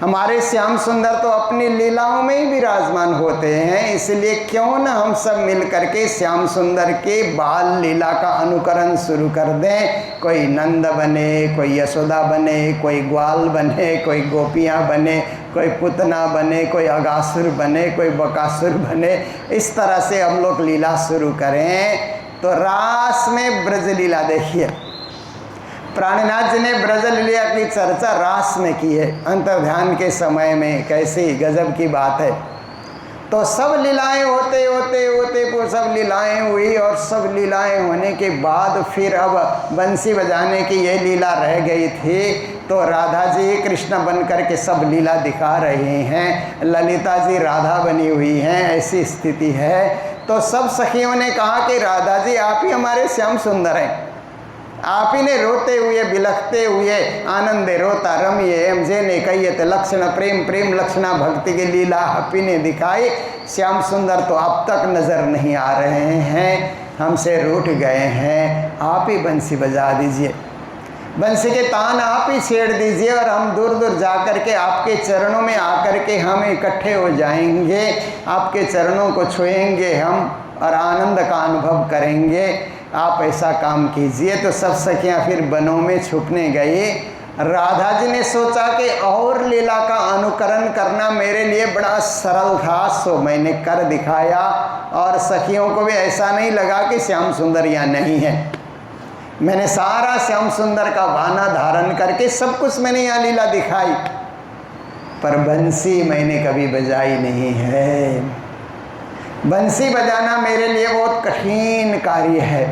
Speaker 1: हमारे श्याम सुंदर तो अपनी लीलाओं में ही विराजमान होते हैं, इसलिए क्यों न हम सब मिल करके श्याम सुंदर के बाल लीला का अनुकरण शुरू कर दें। कोई नंद बने, कोई यशोदा बने, कोई ग्वाल बने, कोई गोपियाँ बने, कोई पुतना बने, कोई अगासुर बने, कोई बकासुर बने, इस तरह से हम लोग लीला शुरू करें। तो रास में ब्रज लीला देखिए, प्राणनाथ जी ने ब्रज लीला की चर्चा रास में की है, अंतर्ध्यान के समय में, कैसी गजब की बात है। तो सब लीलाएं होते सब लीलाएं हुई, और सब लीलाएं होने के बाद फिर अब बंसी बजाने की ये लीला रह गई थी। तो राधा जी कृष्ण बन करके सब लीला दिखा रहे हैं, ललिता जी राधा बनी हुई हैं, ऐसी स्थिति है। तो सब सखियों ने कहा कि राधा जी आप ही हमारे श्याम सुंदर हैं, आप ही ने रोते हुए बिलखते हुए आनंदे रोता रमिए मुझे ने कहिए लक्षण प्रेम प्रेम लक्षणा भक्ति की लीला आप ही ने दिखाई। श्याम सुंदर तो अब तक नज़र नहीं आ रहे हैं, हमसे रूठ गए हैं, आप ही बंसी बजा दीजिए, बंसी के तान आप ही छेड़ दीजिए, और हम दूर दूर जा कर के आपके चरणों में आकर के हम इकट्ठे हो जाएंगे, आपके चरणों को छुएंगे हम और आनंद का अनुभव करेंगे, आप ऐसा काम कीजिए। तो सब सखियाँ फिर वनों में छुपने गई। राधा जी ने सोचा कि और लीला का अनुकरण करना मेरे लिए बड़ा सरल था, सो मैंने कर दिखाया, और सखियों को भी ऐसा नहीं लगा कि श्याम सुंदर यहाँ नहीं है। मैंने सारा श्याम सुंदर का वाना धारण करके सब कुछ मैंने यहाँ लीला दिखाई, पर बंसी मैंने कभी बजाई नहीं है। बंसी बजाना मेरे लिए बहुत कठिन कार्य है,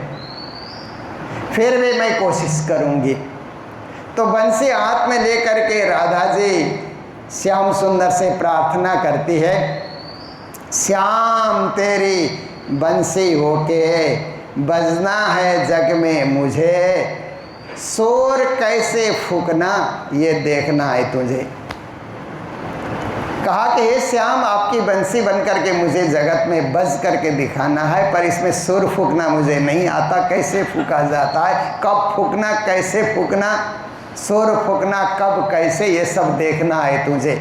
Speaker 1: फिर भी मैं कोशिश करूंगी। तो बंसी हाथ में लेकर के राधा जी श्याम सुंदर से प्रार्थना करती है, श्याम तेरी बंसी होके बजना है जग में मुझे, शोर कैसे फूकना ये देखना है तुझे। कहा कि हे श्याम आपकी बंसी बन करके मुझे जगत में बज करके दिखाना है, पर इसमें सुर फूकना मुझे नहीं आता, कैसे फूका जाता है, कब फूकना, कैसे फूकना, सुर फूकना कब कैसे, ये सब देखना है तुझे,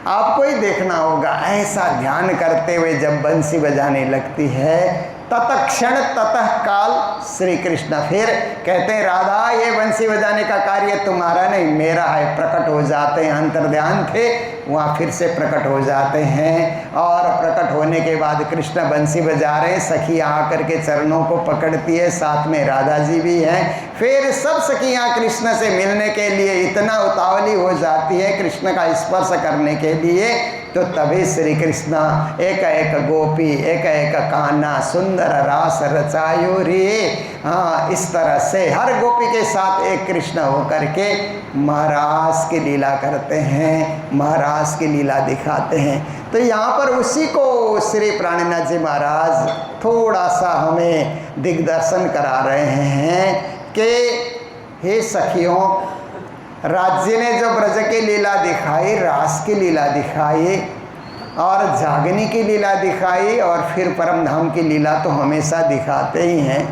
Speaker 1: आपको ही देखना होगा। ऐसा ध्यान करते हुए जब बंसी बजाने लगती है तत्क्षण ततः काल श्री कृष्ण फिर कहते हैं राधा ये बंसी बजाने का कार्य तुम्हारा नहीं मेरा है। प्रकट हो जाते हैं, अंतर्ध्यान थे वहाँ फिर से प्रकट हो जाते हैं और प्रकट होने के बाद कृष्ण बंसी बजा रहे हैं, सखियाँ आकर के चरणों को पकड़ती है, साथ में राधा जी भी हैं। फिर सब सखियाँ कृष्ण से मिलने के लिए इतना उतावली हो जाती है कृष्ण का स्पर्श करने के लिए, तो तभी श्री कृष्ण एक एक गोपी एक एक कान्हा सुंदर रास रचायो रे। हाँ, इस तरह से हर गोपी के साथ एक कृष्ण होकर के महाराज की लीला करते हैं, महाराज की लीला दिखाते हैं। तो यहाँ पर उसी को श्री प्राणनाथ जी महाराज थोड़ा सा हमें दिग्दर्शन करा रहे हैं कि हे सखियों, राज्य ने जो ब्रज की लीला दिखाई, रास की लीला दिखाई और जागनी की लीला दिखाई और फिर परम धाम की लीला तो हमेशा दिखाते ही हैं।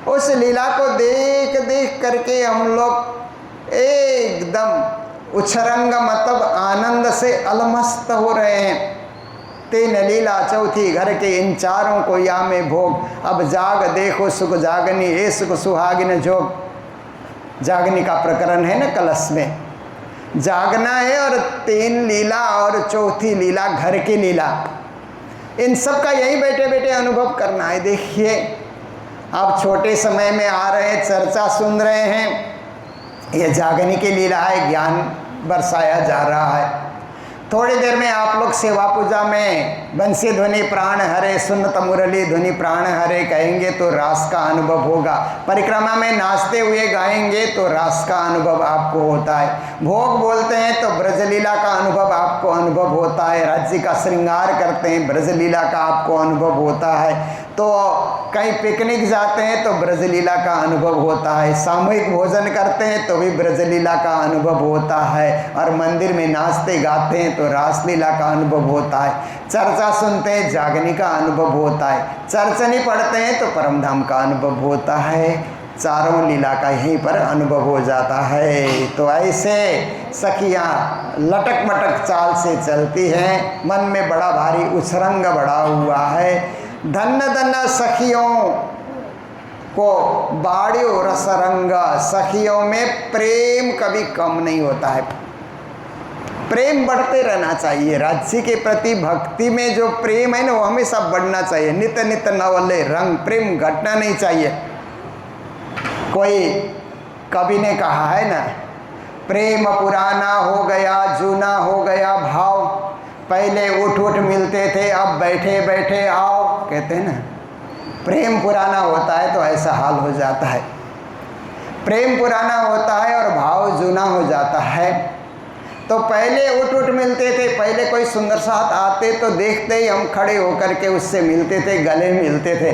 Speaker 1: उस लीला को देख देख करके हम लोग एकदम उछरंग मतलब आनंद से अलमस्त हो रहे हैं। तीन लीला चौथी घर के इन चारों को या में भोग, अब जाग देखो सुख जागनी ए सुख सुहागिन जोग। जागनी का प्रकरण है ना कलश में, जागना है और तीन लीला और चौथी लीला घर की लीला, इन सब का यही बैठे बैठे अनुभव करना है। देखिए आप छोटे समय में आ रहे हैं, चर्चा सुन रहे हैं, ये जागनी की लीला है, ज्ञान बरसाया जा रहा है। थोड़ी देर में आप लोग सेवा पूजा में बंसी ध्वनि प्राण हरे सुन्नत मुरली ध्वनि प्राण हरे कहेंगे तो रास का अनुभव होगा। परिक्रमा में नाचते हुए गाएंगे तो रास का अनुभव आपको होता है। भोग बोलते हैं तो ब्रजलीला का अनुभव आपको अनुभव होता है। राज्य का श्रृंगार करते हैं, ब्रजलीला का आपको अनुभव होता है। तो कहीं पिकनिक जाते हैं तो ब्रजलीला का अनुभव होता है। सामूहिक भोजन करते हैं तो भी ब्रजलीला का अनुभव होता है। और मंदिर में नाचते गाते हैं तो रासलीला का अनुभव होता है। चर्चा सुनते हैं जागनी का अनुभव होता है। चर्चनी पढ़ते हैं तो परमधाम का अनुभव होता है। चारों लीला का यहीं पर अनुभव हो जाता है। तो ऐसे सखियाँ लटक मटक चाल से चलती हैं, मन में बड़ा भारी उछरंग बढ़ा हुआ है। धन्य धन्य सखियों को बाड़ियो रसरंग, सखियों में प्रेम कभी कम नहीं होता है। प्रेम बढ़ते रहना चाहिए। राज्य के प्रति भक्ति में जो प्रेम है ना वो हमेशा बढ़ना चाहिए। नित्य नित्य नवले रंग, प्रेम घटना नहीं चाहिए। कोई कवि ने कहा है ना, प्रेम पुराना हो गया जूना हो गया भाव, पहले उठ उठ मिलते थे अब बैठे बैठे आओ। कहते हैं ना, प्रेम पुराना होता है तो ऐसा हाल हो जाता है। प्रेम पुराना होता है और भाव जूना हो जाता है। तो पहले उठ उठ मिलते थे, पहले कोई सुंदर साथ आते तो देखते ही हम खड़े होकर के उससे मिलते थे, गले मिलते थे।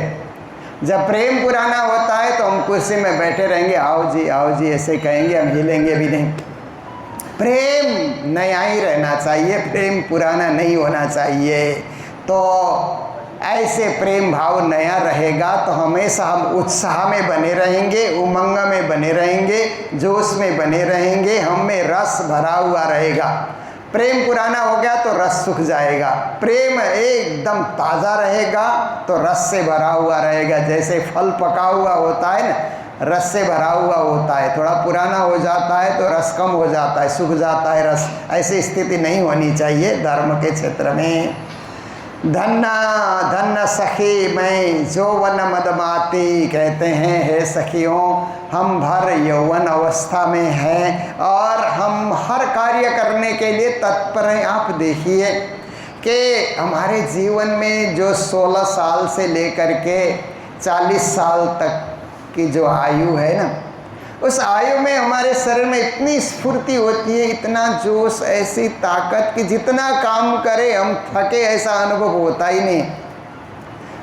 Speaker 1: जब प्रेम पुराना होता है तो हम कुर्सी में बैठे रहेंगे, आओ जी ऐसे कहेंगे, हम हिलेंगे भी नहीं। प्रेम नया ही रहना चाहिए, प्रेम पुराना नहीं होना चाहिए। तो ऐसे प्रेम भाव नया रहेगा तो हमेशा हम उत्साह में बने रहेंगे, उमंग में बने रहेंगे, जोश में बने रहेंगे, हम में रस भरा हुआ रहेगा। प्रेम पुराना हो गया तो रस सूख जाएगा। प्रेम एकदम ताज़ा रहेगा तो रस से भरा हुआ रहेगा। जैसे फल पका हुआ होता है ना, रस से भरा हुआ होता है, थोड़ा पुराना हो जाता है तो रस कम हो जाता है, सूख जाता है रस। ऐसी स्थिति नहीं होनी चाहिए धर्म के क्षेत्र में। धन्ना धन्ना सखी मैं यौवन मदमाती, कहते हैं हे सखियों हम भर यौवन अवस्था में हैं और हम हर कार्य करने के लिए तत्पर हैं। आप देखिए कि हमारे जीवन में जो 16 साल से लेकर के 40 साल तक की जो आयु है ना, उस आयु में हमारे शरीर में इतनी स्फूर्ति होती है, इतना जोश, ऐसी ताकत कि जितना काम करे हम थके ऐसा अनुभव होता ही नहीं।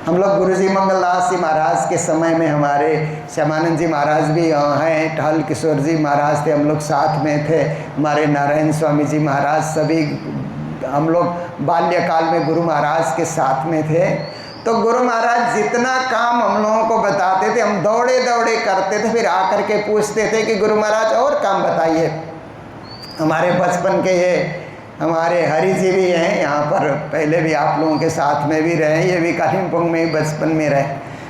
Speaker 1: हम लोग गुरुजी मंगलदास जी महाराज के समय में हमारे श्यामानंद जी महाराज भी हैं, टहल किशोर जी महाराज थे, हम लोग साथ में थे, हमारे नारायण स्वामी जी महाराज, सभी हम लोग बाल्यकाल में गुरु महाराज के साथ में थे। तो गुरु महाराज जितना काम हम लोगों को बताते थे हम दौड़े दौड़े करते थे, फिर आकर के पूछते थे कि गुरु महाराज और काम बताइए। हमारे बचपन के ये हमारे हरि जी भी हैं यहाँ पर, पहले भी आप लोगों के साथ में भी रहे, ये भी कालिम्पोंग में ही बचपन में रहे।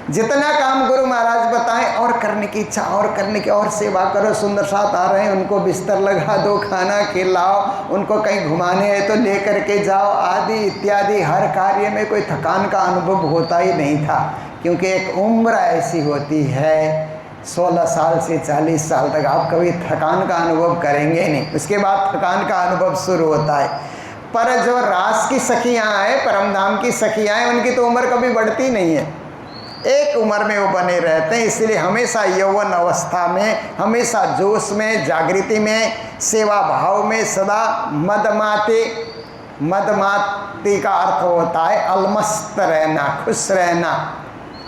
Speaker 1: जितना काम गुरु महाराज बताएं और करने की इच्छा, और करने की, और सेवा करो। सुंदर साथ आ रहे हैं, उनको बिस्तर लगा दो, खाना खिलाओ, उनको कहीं घुमाने है तो ले करके जाओ, आदि इत्यादि। हर कार्य में कोई थकान का अनुभव होता ही नहीं था, क्योंकि एक उम्र ऐसी होती है 16 साल से 40 साल तक आप कभी थकान का अनुभव करेंगे नहीं, उसके बाद थकान का अनुभव शुरू होता है। पर जो रास की सखियाँ हैं, परमधाम की सखियाँ हैं, उनकी तो उम्र कभी बढ़ती नहीं है, एक उम्र में वो बने रहते हैं। इसलिए हमेशा यौवन अवस्था में, हमेशा जोश में, जागृति में, सेवा भाव में सदा मदमाते। मदमाती का अर्थ होता है अलमस्त रहना, खुश रहना,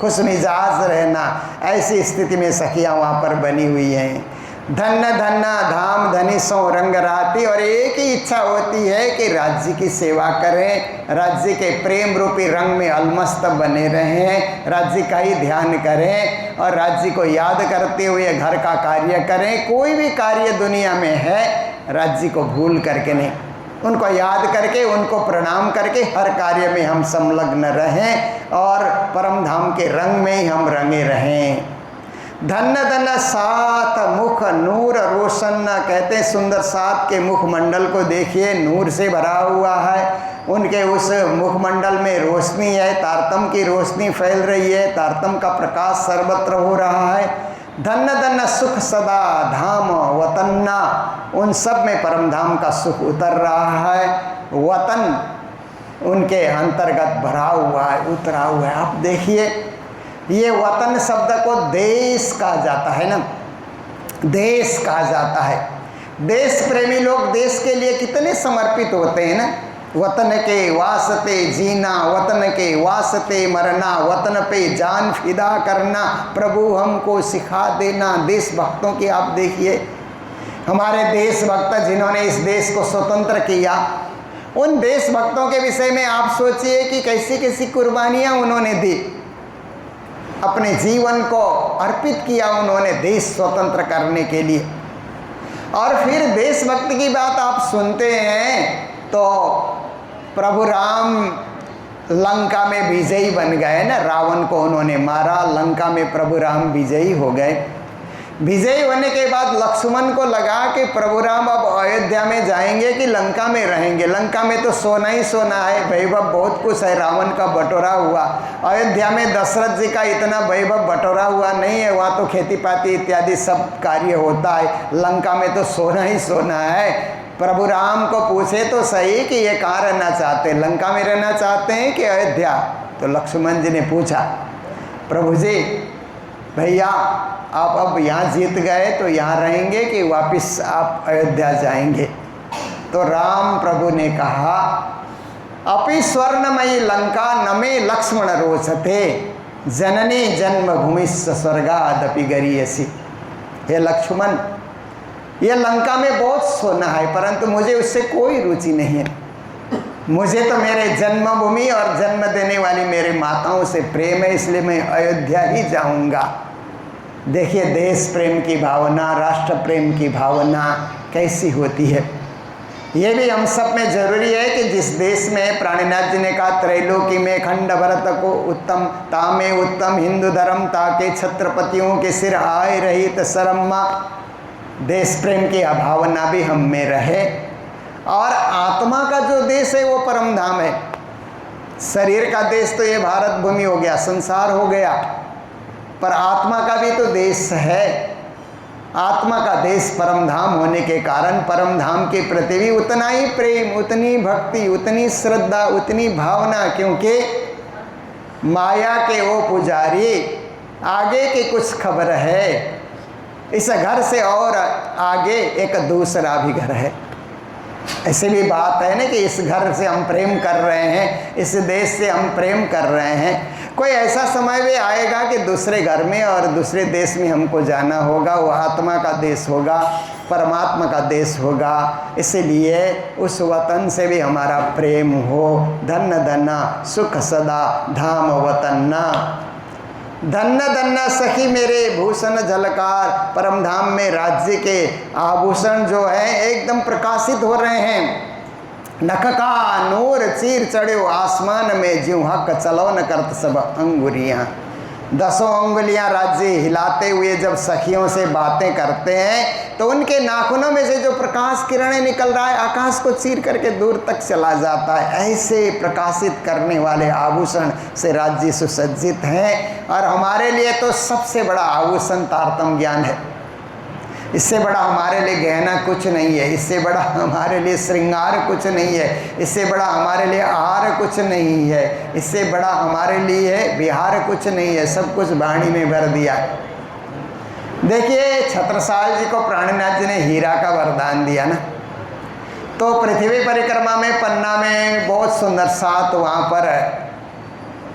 Speaker 1: खुश मिजाज रहना। ऐसी स्थिति में सखियाँ वहाँ पर बनी हुई हैं। धन्य धन्य धाम धनी सो रंग राती। और एक ही इच्छा होती है कि राज्य की सेवा करें, राज्य के प्रेम रूपी रंग में अलमस्त बने रहें, राज्य का ही ध्यान करें और राज्य को याद करते हुए घर का कार्य करें। कोई भी कार्य दुनिया में है, राज्य को भूल करके नहीं, उनको याद करके, उनको प्रणाम करके हर कार्य में हम संलग्न रहें और परम धाम के रंग में ही हम रंगे रहें। धन्य धन्य सात मुख नूर रोशन। कहते हैं सुंदर सात के मुखमंडल को देखिए, नूर से भरा हुआ है। उनके उस मुखमंडल में रोशनी है, तारतम की रोशनी फैल रही है, तारतम का प्रकाश सर्वत्र हो रहा है। धन्य धन्य सुख सदा धाम वतन्ना। उन सब में परम धाम का सुख उतर रहा है। वतन उनके अंतर्गत भरा हुआ है, उतरा हुआ है। आप देखिए, ये वतन शब्द को देश कहा जाता है ना, देश कहा जाता है। देश प्रेमी लोग देश के लिए कितने समर्पित होते हैं ना। वतन के वास्ते जीना, वतन के वास्ते मरना, वतन पे जान फिदा करना, प्रभु हमको सिखा देना। देशभक्तों की आप देखिए, हमारे देशभक्त जिन्होंने इस देश को स्वतंत्र किया, उन देशभक्तों के विषय में आप सोचिए कि कैसी कैसी कुर्बानियाँ उन्होंने दी, अपने जीवन को अर्पित किया उन्होंने देश स्वतंत्र करने के लिए। और फिर देशभक्ति की बात आप सुनते हैं तो प्रभु राम लंका में विजयी बन गए ना, रावण को उन्होंने मारा, लंका में प्रभु राम विजयी हो गए। विजयी होने के बाद लक्ष्मण को लगा कि प्रभु राम अब अयोध्या में जाएंगे कि लंका में रहेंगे। लंका में तो सोना ही सोना है, वैभव बहुत कुछ है, रावण का बटोरा हुआ। अयोध्या में दशरथ जी का इतना वैभव बटोरा हुआ नहीं है, वहाँ तो खेती पाती इत्यादि सब कार्य होता है। लंका में तो सोना ही सोना है। प्रभु राम को पूछे तो सही कि ये कहाँ रहना चाहते हैं, लंका में रहना चाहते हैं कि अयोध्या? तो लक्ष्मण जी ने पूछा, प्रभु जी भैया आप अब यहाँ जीत गए तो यहाँ रहेंगे कि वापस आप अयोध्या जाएंगे? तो राम प्रभु ने कहा, अपि स्वर्णमयी लंका न मे लक्ष्मण रोचते, जननी जन्मभूमिस्स स्वर्गादपि गरीयसी। हे लक्ष्मण, ये लंका में बहुत सोना है, परंतु मुझे उससे कोई रुचि नहीं है। मुझे तो मेरे जन्मभूमि और जन्म देने वाली मेरे माताओं से प्रेम है, इसलिए मैं अयोध्या ही जाऊंगा। देखिए देश प्रेम की भावना, राष्ट्र प्रेम की भावना कैसी होती है। ये भी हम सब में जरूरी है कि जिस देश में प्राणीनाथ जी ने कहा त्रैलोकी में खंड भरत को उत्तम, तामे उत्तम हिंदू धर्म ताके छत्रपतियों के सिर आए रहित शर्मा। देश प्रेम की भावना भी हम में रहे। और आत्मा का जो देश है वो परम धाम है। शरीर का देश तो ये भारत भूमि हो गया, संसार हो गया, पर आत्मा का भी तो देश है। आत्मा का देश परम धाम होने के कारण परम धाम के प्रति भी उतना ही प्रेम, उतनी भक्ति, उतनी श्रद्धा, उतनी भावना, क्योंकि माया के वो पुजारी आगे की कुछ खबर है। इस घर से और आगे एक दूसरा भी घर है। ऐसे भी बात है ना कि इस घर से हम प्रेम कर रहे हैं, इस देश से हम प्रेम कर रहे हैं। कोई ऐसा समय भी आएगा कि दूसरे घर में और दूसरे देश में हमको जाना होगा, वो आत्मा का देश होगा, परमात्मा का देश होगा। इसलिए उस वतन से भी हमारा प्रेम हो। धन्य धन्य सुख सदा धाम वतन्ना। धन्य धन्य सखी मेरे भूषण झलकार। परम धाम में राज्य के आभूषण जो हैं एकदम प्रकाशित हो रहे हैं। नख का नूर चीर चढ़ो आसमान में, ज्यों हक चलो न करत सब अंगुरियाँ। 10 उंगलियां राज्य हिलाते हुए जब सखियों से बातें करते हैं तो उनके नाखूनों में से जो प्रकाश किरणें निकल रहा है आकाश को चीर करके दूर तक चला जाता है। ऐसे प्रकाशित करने वाले आभूषण से राज्य सुसज्जित हैं और हमारे लिए तो सबसे बड़ा आभूषण तारतम्य ज्ञान है। इससे बड़ा हमारे लिए गहना कुछ नहीं है, इससे बड़ा हमारे लिए श्रृंगार कुछ नहीं है, इससे बड़ा हमारे लिए आहार कुछ नहीं है, इससे बड़ा हमारे लिए विहार कुछ नहीं है। सब कुछ वाणी में भर दिया है। देखिए छत्रसाल जी को प्राणनाथ जी ने हीरा का वरदान दिया ना, तो पृथ्वी परिक्रमा में पन्ना में बहुत सुंदर 7 वहाँ पर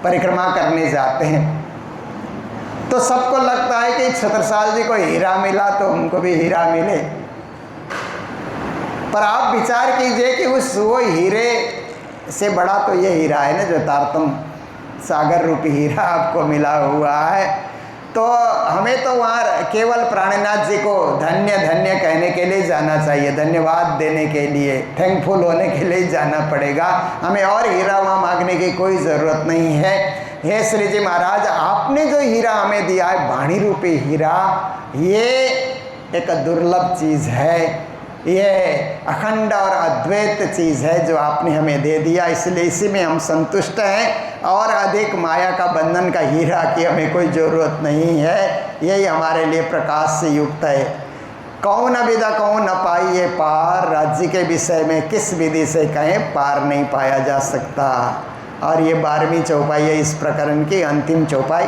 Speaker 1: परिक्रमा करने जाते हैं तो सबको लगता है कि छत्रसाल जी को हीरा मिला तो हमको भी हीरा मिले। पर आप विचार कीजिए कि वो हीरे से बड़ा तो ये हीरा है ना जो तारतम्य सागर रूपी हीरा आपको मिला हुआ है। तो हमें तो वहाँ केवल प्राणनाथ जी को धन्य धन्य कहने के लिए जाना चाहिए, धन्यवाद देने के लिए, थैंकफुल होने के लिए जाना पड़ेगा। हमें और हीरा वहाँ मांगने की कोई ज़रूरत नहीं है। हे श्री जी महाराज, आपने जो हीरा हमें दिया है वाणी रूपी हीरा, ये एक दुर्लभ चीज़ है, ये अखंड और अद्वैत चीज़ है जो आपने हमें दे दिया, इसलिए इसी में हम संतुष्ट हैं और अधिक माया का बंधन का हीरा की हमें कोई ज़रूरत नहीं है। यही हमारे लिए प्रकाश से युक्त है। कौन विदा कौन न पाइए पार, राज्य के विषय में किस विधि से कहें पार नहीं पाया जा सकता। और ये 12वीं चौपाई है इस प्रकरण की अंतिम चौपाई।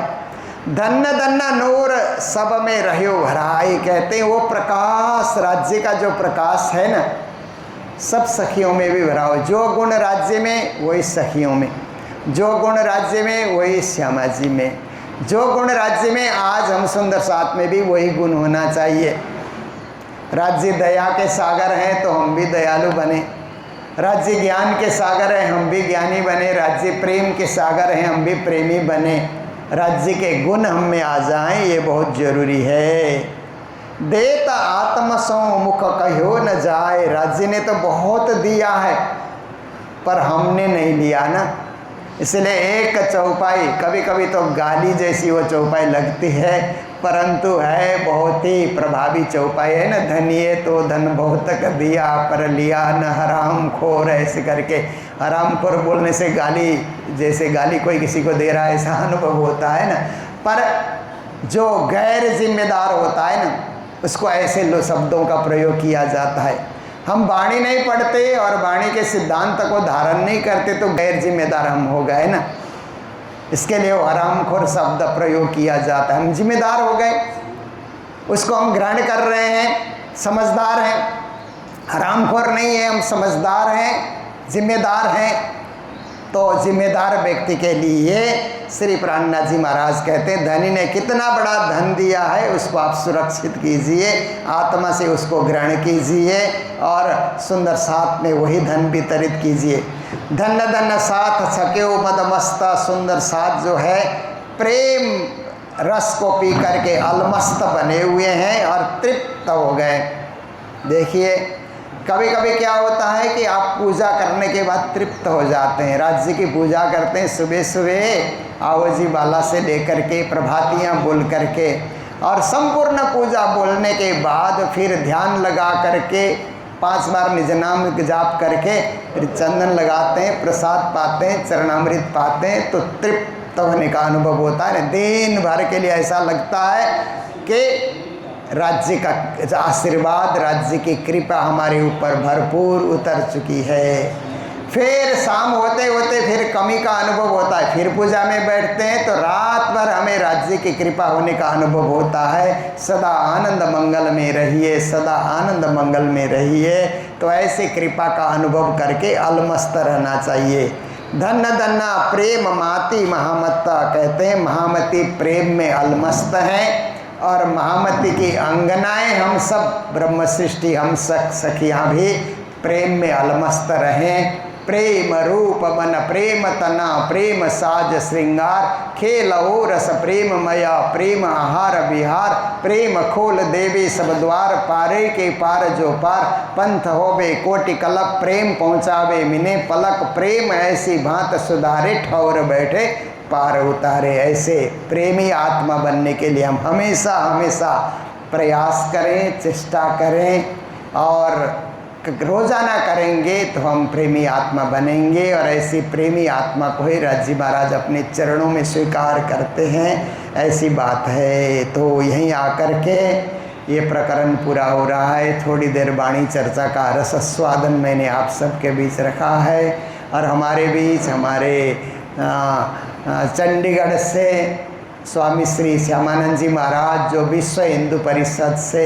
Speaker 1: धन्य धन्य नूर सब में रहो भराई, कहते हैं वो प्रकाश राज्य का जो प्रकाश है ना सब सखियों में भी भरा हो। जो गुण राज्य में वही सखियों में, जो गुण राज्य में वही श्यामा जी में, जो गुण राज्य में आज हम सुंदर साथ में भी वही गुण होना चाहिए। राज्य दया के सागर हैं तो हम भी दयालु बने, राज्य ज्ञान के सागर हैं हम भी ज्ञानी बने, राज्य प्रेम के सागर हैं हम भी प्रेमी बने, राज्य के गुण हम में आ जाएं ये बहुत जरूरी है। देत आत्म सो मुख कहो न जाए, राज्य ने तो बहुत दिया है पर हमने नहीं लिया ना, इसलिए एक चौपाई कभी कभी तो गाली जैसी वो चौपाई लगती है परंतु है बहुत ही प्रभावी चौपाई है ना। धनिए तो धन बहुत तक दिया पर लिया न हराम खोर, ऐसे करके हराम खोर बोलने से गाली जैसे गाली कोई किसी को दे रहा है ऐसा अनुभव होता है ना। पर जो गैर जिम्मेदार होता है ना उसको ऐसे शब्दों का प्रयोग किया जाता है। हम वाणी नहीं पढ़ते और वाणी के सिद्धांत को धारण नहीं करते तो गैर जिम्मेदार हम हो गए ना, इसके लिए वो हरामखोर शब्द प्रयोग किया जाता है। हम जिम्मेदार हो गए, उसको हम ग्रहण कर रहे हैं, समझदार हैं। हरामखोर नहीं है, हम समझदार हैं, जिम्मेदार हैं। तो जिम्मेदार व्यक्ति के लिए श्री प्राणनाथ जी महाराज कहते हैं धनी ने कितना बड़ा धन दिया है उसको आप सुरक्षित कीजिए, आत्मा से उसको ग्रहण कीजिए और सुंदर साथ में वही धन वितरित कीजिए। धन्य धन्य साथ छक्यो मदमस्त, सुंदर साथ जो है प्रेम रस को पी करके अलमस्त बने हुए हैं और तृप्त हो गए। देखिए कभी कभी क्या होता है कि आप पूजा करने के बाद तृप्त हो जाते हैं, राज्य की पूजा करते हैं सुबह सुबह आवजी बाला से लेकर के प्रभातियाँ बोल करके और संपूर्ण पूजा बोलने के बाद फिर ध्यान लगा करके 5 बार निज नाम जाप करके फिर चंदन लगाते हैं, प्रसाद पाते हैं, चरणामृत पाते हैं तो तृप्त होने का अनुभव होता है। दिन भर के लिए ऐसा लगता है कि राज्य का आशीर्वाद, राज्य की कृपा हमारे ऊपर भरपूर उतर चुकी है। फिर शाम होते होते फिर कमी का अनुभव होता है, फिर पूजा में बैठते हैं तो रात भर हमें राज्य की कृपा होने का अनुभव होता है। सदा आनंद मंगल में रहिए, सदा आनंद मंगल में रहिए। तो ऐसे कृपा का अनुभव करके अलमस्त रहना चाहिए। धन्य धन्य प्रेम माती महामत्ता, कहते हैं महामती प्रेम में अलमस्त हैं और महामती की अंगनाएं हम सब ब्रह्म सृष्टि हम सखियाँ भी प्रेम में अलमस्त रहें। प्रेम रूप मन प्रेम तना प्रेम साज श्रृंगार, खेल ओ रस प्रेम मया प्रेम आहार विहार, प्रेम खोल देवी सब द्वार, पारे के पार जो पार, पंथ होवे कोटि कलप, प्रेम पहुँचावे मिने पलक, प्रेम ऐसी भांत सुधारे ठौर बैठे पार उतारे। ऐसे प्रेमी आत्मा बनने के लिए हम हमेशा हमेशा प्रयास करें, चेष्टा करें, और रोजाना करेंगे तो हम प्रेमी आत्मा बनेंगे। और ऐसी प्रेमी आत्मा को ही राज जी महाराज अपने चरणों में स्वीकार करते हैं, ऐसी बात है। तो यहीं आकर के ये प्रकरण पूरा हो रहा है। थोड़ी देर वाणी चर्चा का रसस्वादन मैंने आप सबके बीच रखा है। और हमारे बीच हमारे चंडीगढ़ से स्वामी श्री श्यामानंद जी महाराज, जो विश्व हिंदू परिषद से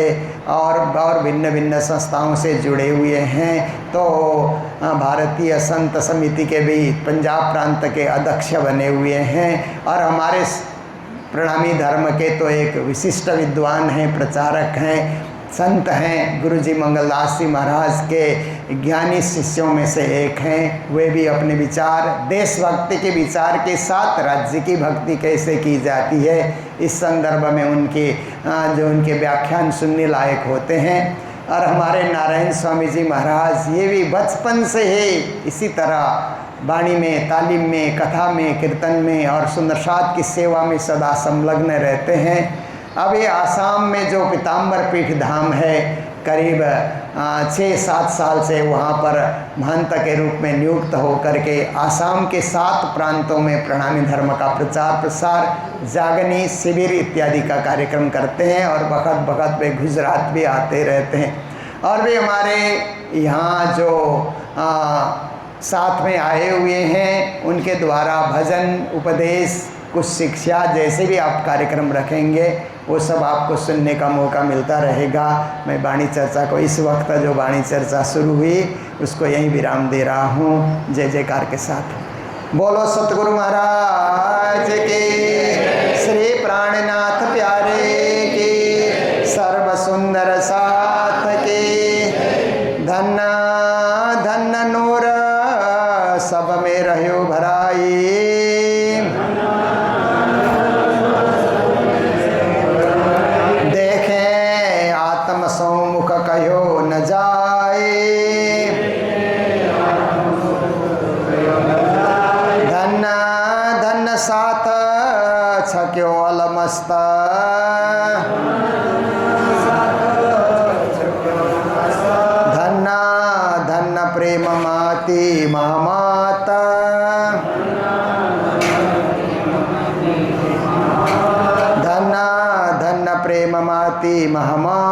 Speaker 1: और भिन्न भिन्न संस्थाओं से जुड़े हुए हैं, तो भारतीय संत समिति के भी पंजाब प्रांत के अध्यक्ष बने हुए हैं। और हमारे प्रणामी धर्म के तो एक विशिष्ट विद्वान हैं, प्रचारक हैं, संत हैं, गुरु जी मंगलदास जी महाराज के ज्ञानी शिष्यों में से एक हैं। वे भी अपने विचार, देशभक्ति के विचार के साथ राज्य की भक्ति कैसे की जाती है, इस संदर्भ में उनके जो उनके व्याख्यान सुनने लायक होते हैं। और हमारे नारायण स्वामी जी महाराज ये भी बचपन से ही इसी तरह वाणी में, तालीम में, कथा में, कीर्तन में और सुंदरसाद की सेवा में सदा संलग्न रहते हैं। अब ये आसाम में जो पीताम्बर पीठ धाम है, करीब 6-7 साल से वहाँ पर महंत के रूप में नियुक्त होकर के आसाम के 7 प्रांतों में प्रणामी धर्म का प्रचार प्रसार, जागनी, शिविर इत्यादि का कार्यक्रम करते हैं। और वक्त वक्त वे गुजरात भी आते रहते हैं। और वे हमारे यहाँ जो साथ में आए हुए हैं, उनके द्वारा भजन, उपदेश, कुछ शिक्षा जैसे भी आप कार्यक्रम रखेंगे वो सब आपको सुनने का मौका मिलता रहेगा। मैं वाणी चर्चा को इस वक्त जो वाणी चर्चा शुरू हुई उसको यहीं विराम दे रहा हूँ। जय जयकार के साथ बोलो सतगुरु महाराज के, श्री प्राणनाथ प्यारे के, सर्व सुंदर साथ के, धन्ना धन्ना नूर सब में रहो भराई, देखें आत्म सौमुख कहो न जाए, धन्ना धन्ना साथ छक्यो अलमस्त, धन्ना धन्ना प्रेम माती महामाता, धन्ना धन्ना प्रेम माती महामाता।